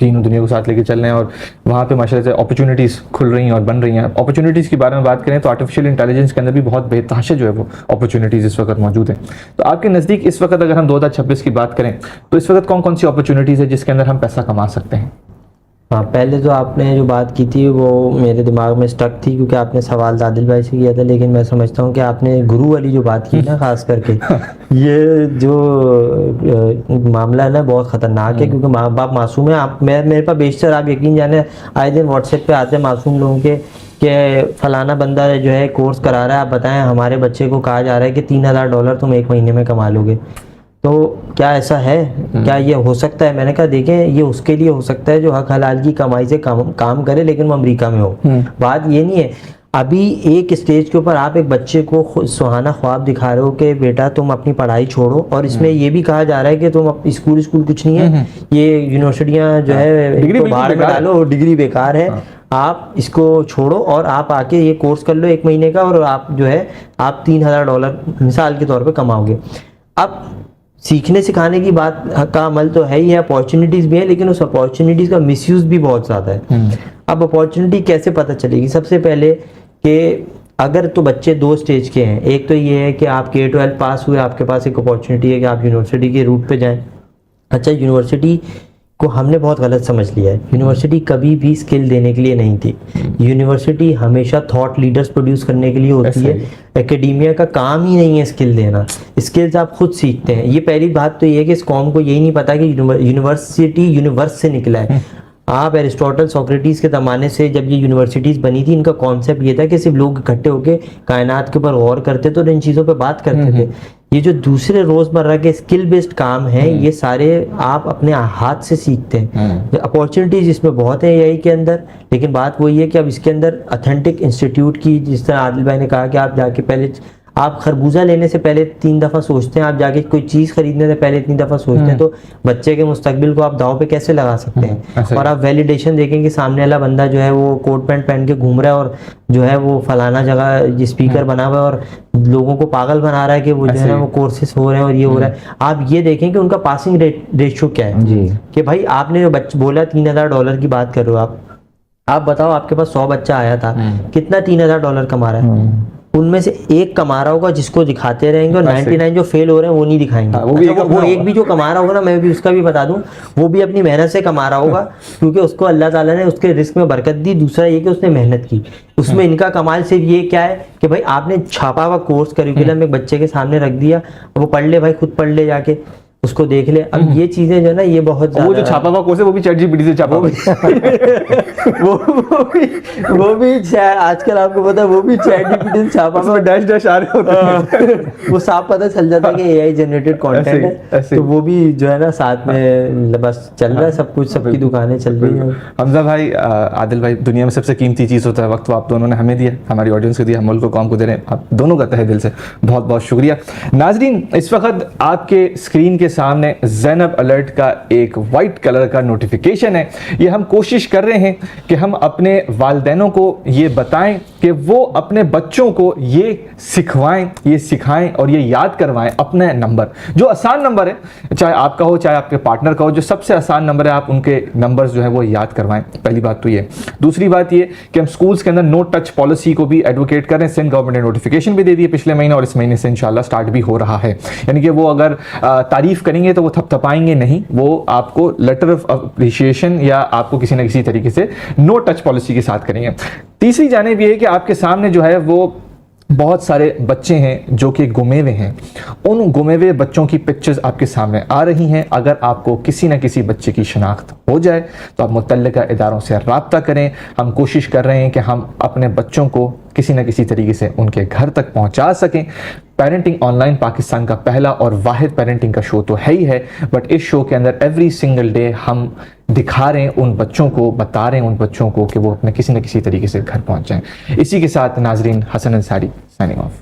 [SPEAKER 1] दीन और दुनिया को साथ लेके चल रहे हैं और वहाँ पे माशाल्लाह से अपॉर्चुनिटीज़ खुल रही हैं और बन रही हैं। अपॉर्चुनिटीज़ के बारे में बात करें तो आर्टिफिशियल इंटेलिजेंस के अंदर भी बहुत बेतहाशा जो है वो अपॉर्चुनिटीज़ इस वक्त मौजूद हैं। तो आपके नज़दीक इस वक्त अगर हम 2026 की बात करें तो इस वक्त कौन कौन सी अपॉर्चुनिटीज़ है जिसके अंदर हम पैसा कमा सकते हैं?
[SPEAKER 2] हाँ, पहले तो आपने जो बात की थी वो मेरे दिमाग में स्टक थी, क्योंकि आपने सवाल दादिल भाई से किया था, लेकिन मैं समझता हूँ कि आपने गुरु वाली जो बात की ना, खास करके ये जो मामला है ना, बहुत ख़तरनाक है, क्योंकि माँ बाप मासूम है। आप मेरे पास बेशतर, आप यकीन जाने, आए दिन व्हाट्सएप पे आते हैं मासूम लोगों के फलाना बंदा जो है कोर्स करा रहा है, आप बताएं हमारे बच्चे को कहा जा रहा है कि $3000 तुम 1 महीने में कमा लोगे। तो क्या ऐसा है? क्या ये हो सकता है? मैंने कहा देखें, ये उसके लिए हो सकता है जो हक हलाल की कमाई से काम करे, लेकिन वो अमेरिका में हो। बात ये नहीं है। अभी एक स्टेज के ऊपर आप एक बच्चे को सुहाना ख्वाब दिखा रहे हो कि बेटा तुम अपनी पढ़ाई छोड़ो, और इसमें ये भी कहा जा रहा है कि तुम स्कूल कुछ नहीं है, ये यूनिवर्सिटियां जो है
[SPEAKER 1] डिग्री
[SPEAKER 2] बाहर में डालो, डिग्री बेकार है, आप इसको छोड़ो और आप आके ये कोर्स कर लो 1 महीने का, और आप जो है आप $3000 मिसाल के तौर पे कमाओगे। अब सीखने सिखाने की बात का अमल तो है ही है, अपॉर्चुनिटीज भी है, लेकिन उस अपॉर्चुनिटीज का मिसयूज भी बहुत ज़्यादा है। अब अपॉर्चुनिटी कैसे पता चलेगी? सबसे पहले कि अगर तो बच्चे 2 स्टेज के हैं, एक तो ये है कि आप K-12 पास हुए, आपके पास एक अपॉर्चुनिटी है कि आप यूनिवर्सिटी के रूट पे जाएं। अच्छा, यूनिवर्सिटी को हमने बहुत गलत समझ लिया है। यूनिवर्सिटी कभी भी स्किल देने के लिए नहीं थी। यूनिवर्सिटी हमेशा थॉट लीडर्स प्रोड्यूस करने के लिए होती है। एकेडेमिया का काम ही नहीं है स्किल देना, स्किल्स आप खुद सीखते हैं। ये पहली बात तो ये है कि इस कौम को यही नहीं पता कि यूनिवर्सिटी यूनिवर्स से निकला है। आप एरिस्टोटल, सोक्रेटिस के ज़माने से जब ये यूनिवर्सिटीज़ बनी थी, इनका कॉन्सेप्ट ये था कि सिर्फ लोग इकट्ठे होकर कायनात के ऊपर गौर करते थे और इन चीज़ों पे बात करते थे। ये जो दूसरे रोज़मर्रा के स्किल बेस्ड काम हैं, ये सारे आप अपने हाथ से सीखते हैं। अपॉर्चुनिटीज़ इसमें बहुत है यही के अंदर, लेकिन बात वही है कि अब इसके अंदर ऑथेंटिक इंस्टीट्यूट की, जिस तरह आदिल भाई ने कहा कि आप जाके पहले, आप खरबूजा लेने से पहले 3 दफ़ा सोचते हैं, आप जाके कोई चीज़ खरीदने से पहले इतनी दफ़ा सोचते हैं, तो बच्चे के मुस्तकबिल को आप दाव पे कैसे लगा सकते हैं? और आप वैलिडेशन देखें कि सामने वाला बंदा जो है वो कोट पैंट पहन के घूम रहा है और जो है वो फलाना जगह स्पीकर बना हुआ है और लोगों को पागल बना रहा है कि वो जो है ना वो कोर्सेस हो रहे हैं और ये हो रहा है। आप ये देखें कि उनका पासिंग रेशियो क्या है जी, कि भाई आपने जो बोला $3000 की बात कर रहे हो आप बताओ, आपके पास 100 बच्चा आया था, कितना $3000 कमा रहा है? उनमें से एक कमा रहा होगा जिसको दिखाते रहेंगे, और 99 जो फेल हो रहे हैं वो नहीं दिखाएंगे। वो एक भी जो कमा रहा होगा ना, मैं भी उसका भी बता दूं, वो भी अपनी मेहनत से कमा रहा होगा, क्योंकि उसको अल्लाह ताला ने उसके रिस्क में बरकत दी। दूसरा ये कि उसने मेहनत की। उसमें इनका कमाल सिर्फ ये क्या है कि भाई आपने छापा हुआ कोर्स करिकुलम एक बच्चे के सामने रख दिया, वो पढ़ ले भाई, खुद पढ़ ले जाके, उसको देख ले। अब ये चीजें जो ना, ये बहुत
[SPEAKER 1] वो जो छापा हुआ कोर्स है वो भी ChatGPT से छापा
[SPEAKER 2] वो भी आजकल आपको पता है वो भी ChatGPT से छापा हुआ,
[SPEAKER 1] डैश आ रहे होते हैं।
[SPEAKER 2] वो साफ पता चल जाता है कि AI जनरेटेड कंटेंट है, तो वो भी जो है ना साथ में बस चल रहा है सब कुछ, सबकी दुकानें चल रही हैं।
[SPEAKER 1] हमजा भाई, आदिल भाई, दुनिया में सबसे कीमती चीज़ होता है वक्त, तो आप दोनों ने हमें दिया, हमारी ऑडियंस को दिया, हम मुल्क को, कौम को दे रहे हैं। आप दोनों का तहे दिल से बहुत बहुत शुक्रिया। नाजरीन, इस वक्त आपके स्क्रीन के सामने ज़ैनब अलर्ट का एक वाइट कलर का नोटिफिकेशन है। ये हम कोशिश कर रहे हैं कि हम अपने वालिदैनों को ये बताएं कि वो अपने बच्चों को ये सिखवाएं, ये सिखाएं और ये याद करवाएं अपना नंबर, जो आसान नंबर है, चाहे आपका हो चाहे आपके पार्टनर का हो, जो सबसे आसान नंबर है, आप उनके नंबर्स जो है वो याद करवाएं। पहली बात तो ये। दूसरी बात ये कि हम स्कूल्स के अंदर नो टच पॉलिसी को भी एडवोकेट कर रहे हैं। सिंध गवर्नमेंट ने नोटिफिकेशन भी दे दी है पिछले महीने, और इस महीने से इंशाल्लाह स्टार्ट भी हो रहा है। यानी कि वो अगर तारीफ करेंगे तो वो थपथपाएंगे नहीं, वो आपको लेटर ऑफ अप्रिशिएशन या आपको किसी न किसी तरीके से नो टच पॉलिसी के साथ करेंगे। तीसरी जानिब ये है कि आपके सामने जो है वो बहुत सारे बच्चे हैं जो कि गुमे हुए हैं। उन गुमे हुए बच्चों की पिक्चर्स आपके सामने आ रही हैं। अगर आपको किसी न किसी बच्चे की शनाख्त हो जाए तो आप मुतल्लिका इदारों से रब्ता करें। हम कोशिश कर रहे हैं कि हम अपने बच्चों को किसी न किसी तरीके से उनके घर तक पहुंचा सकें। पेरेंटिंग ऑनलाइन पाकिस्तान का पहला और वाहिद पेरेंटिंग का शो तो है ही है, बट इस शो के अंदर एवरी सिंगल डे हम दिखा रहे हैं उन बच्चों को, बता रहे हैं उन बच्चों को कि वो अपने किसी न किसी तरीके से घर पहुंच जाएं। इसी के साथ नाजरीन, हसन अंसारी साइनिंग ऑफ।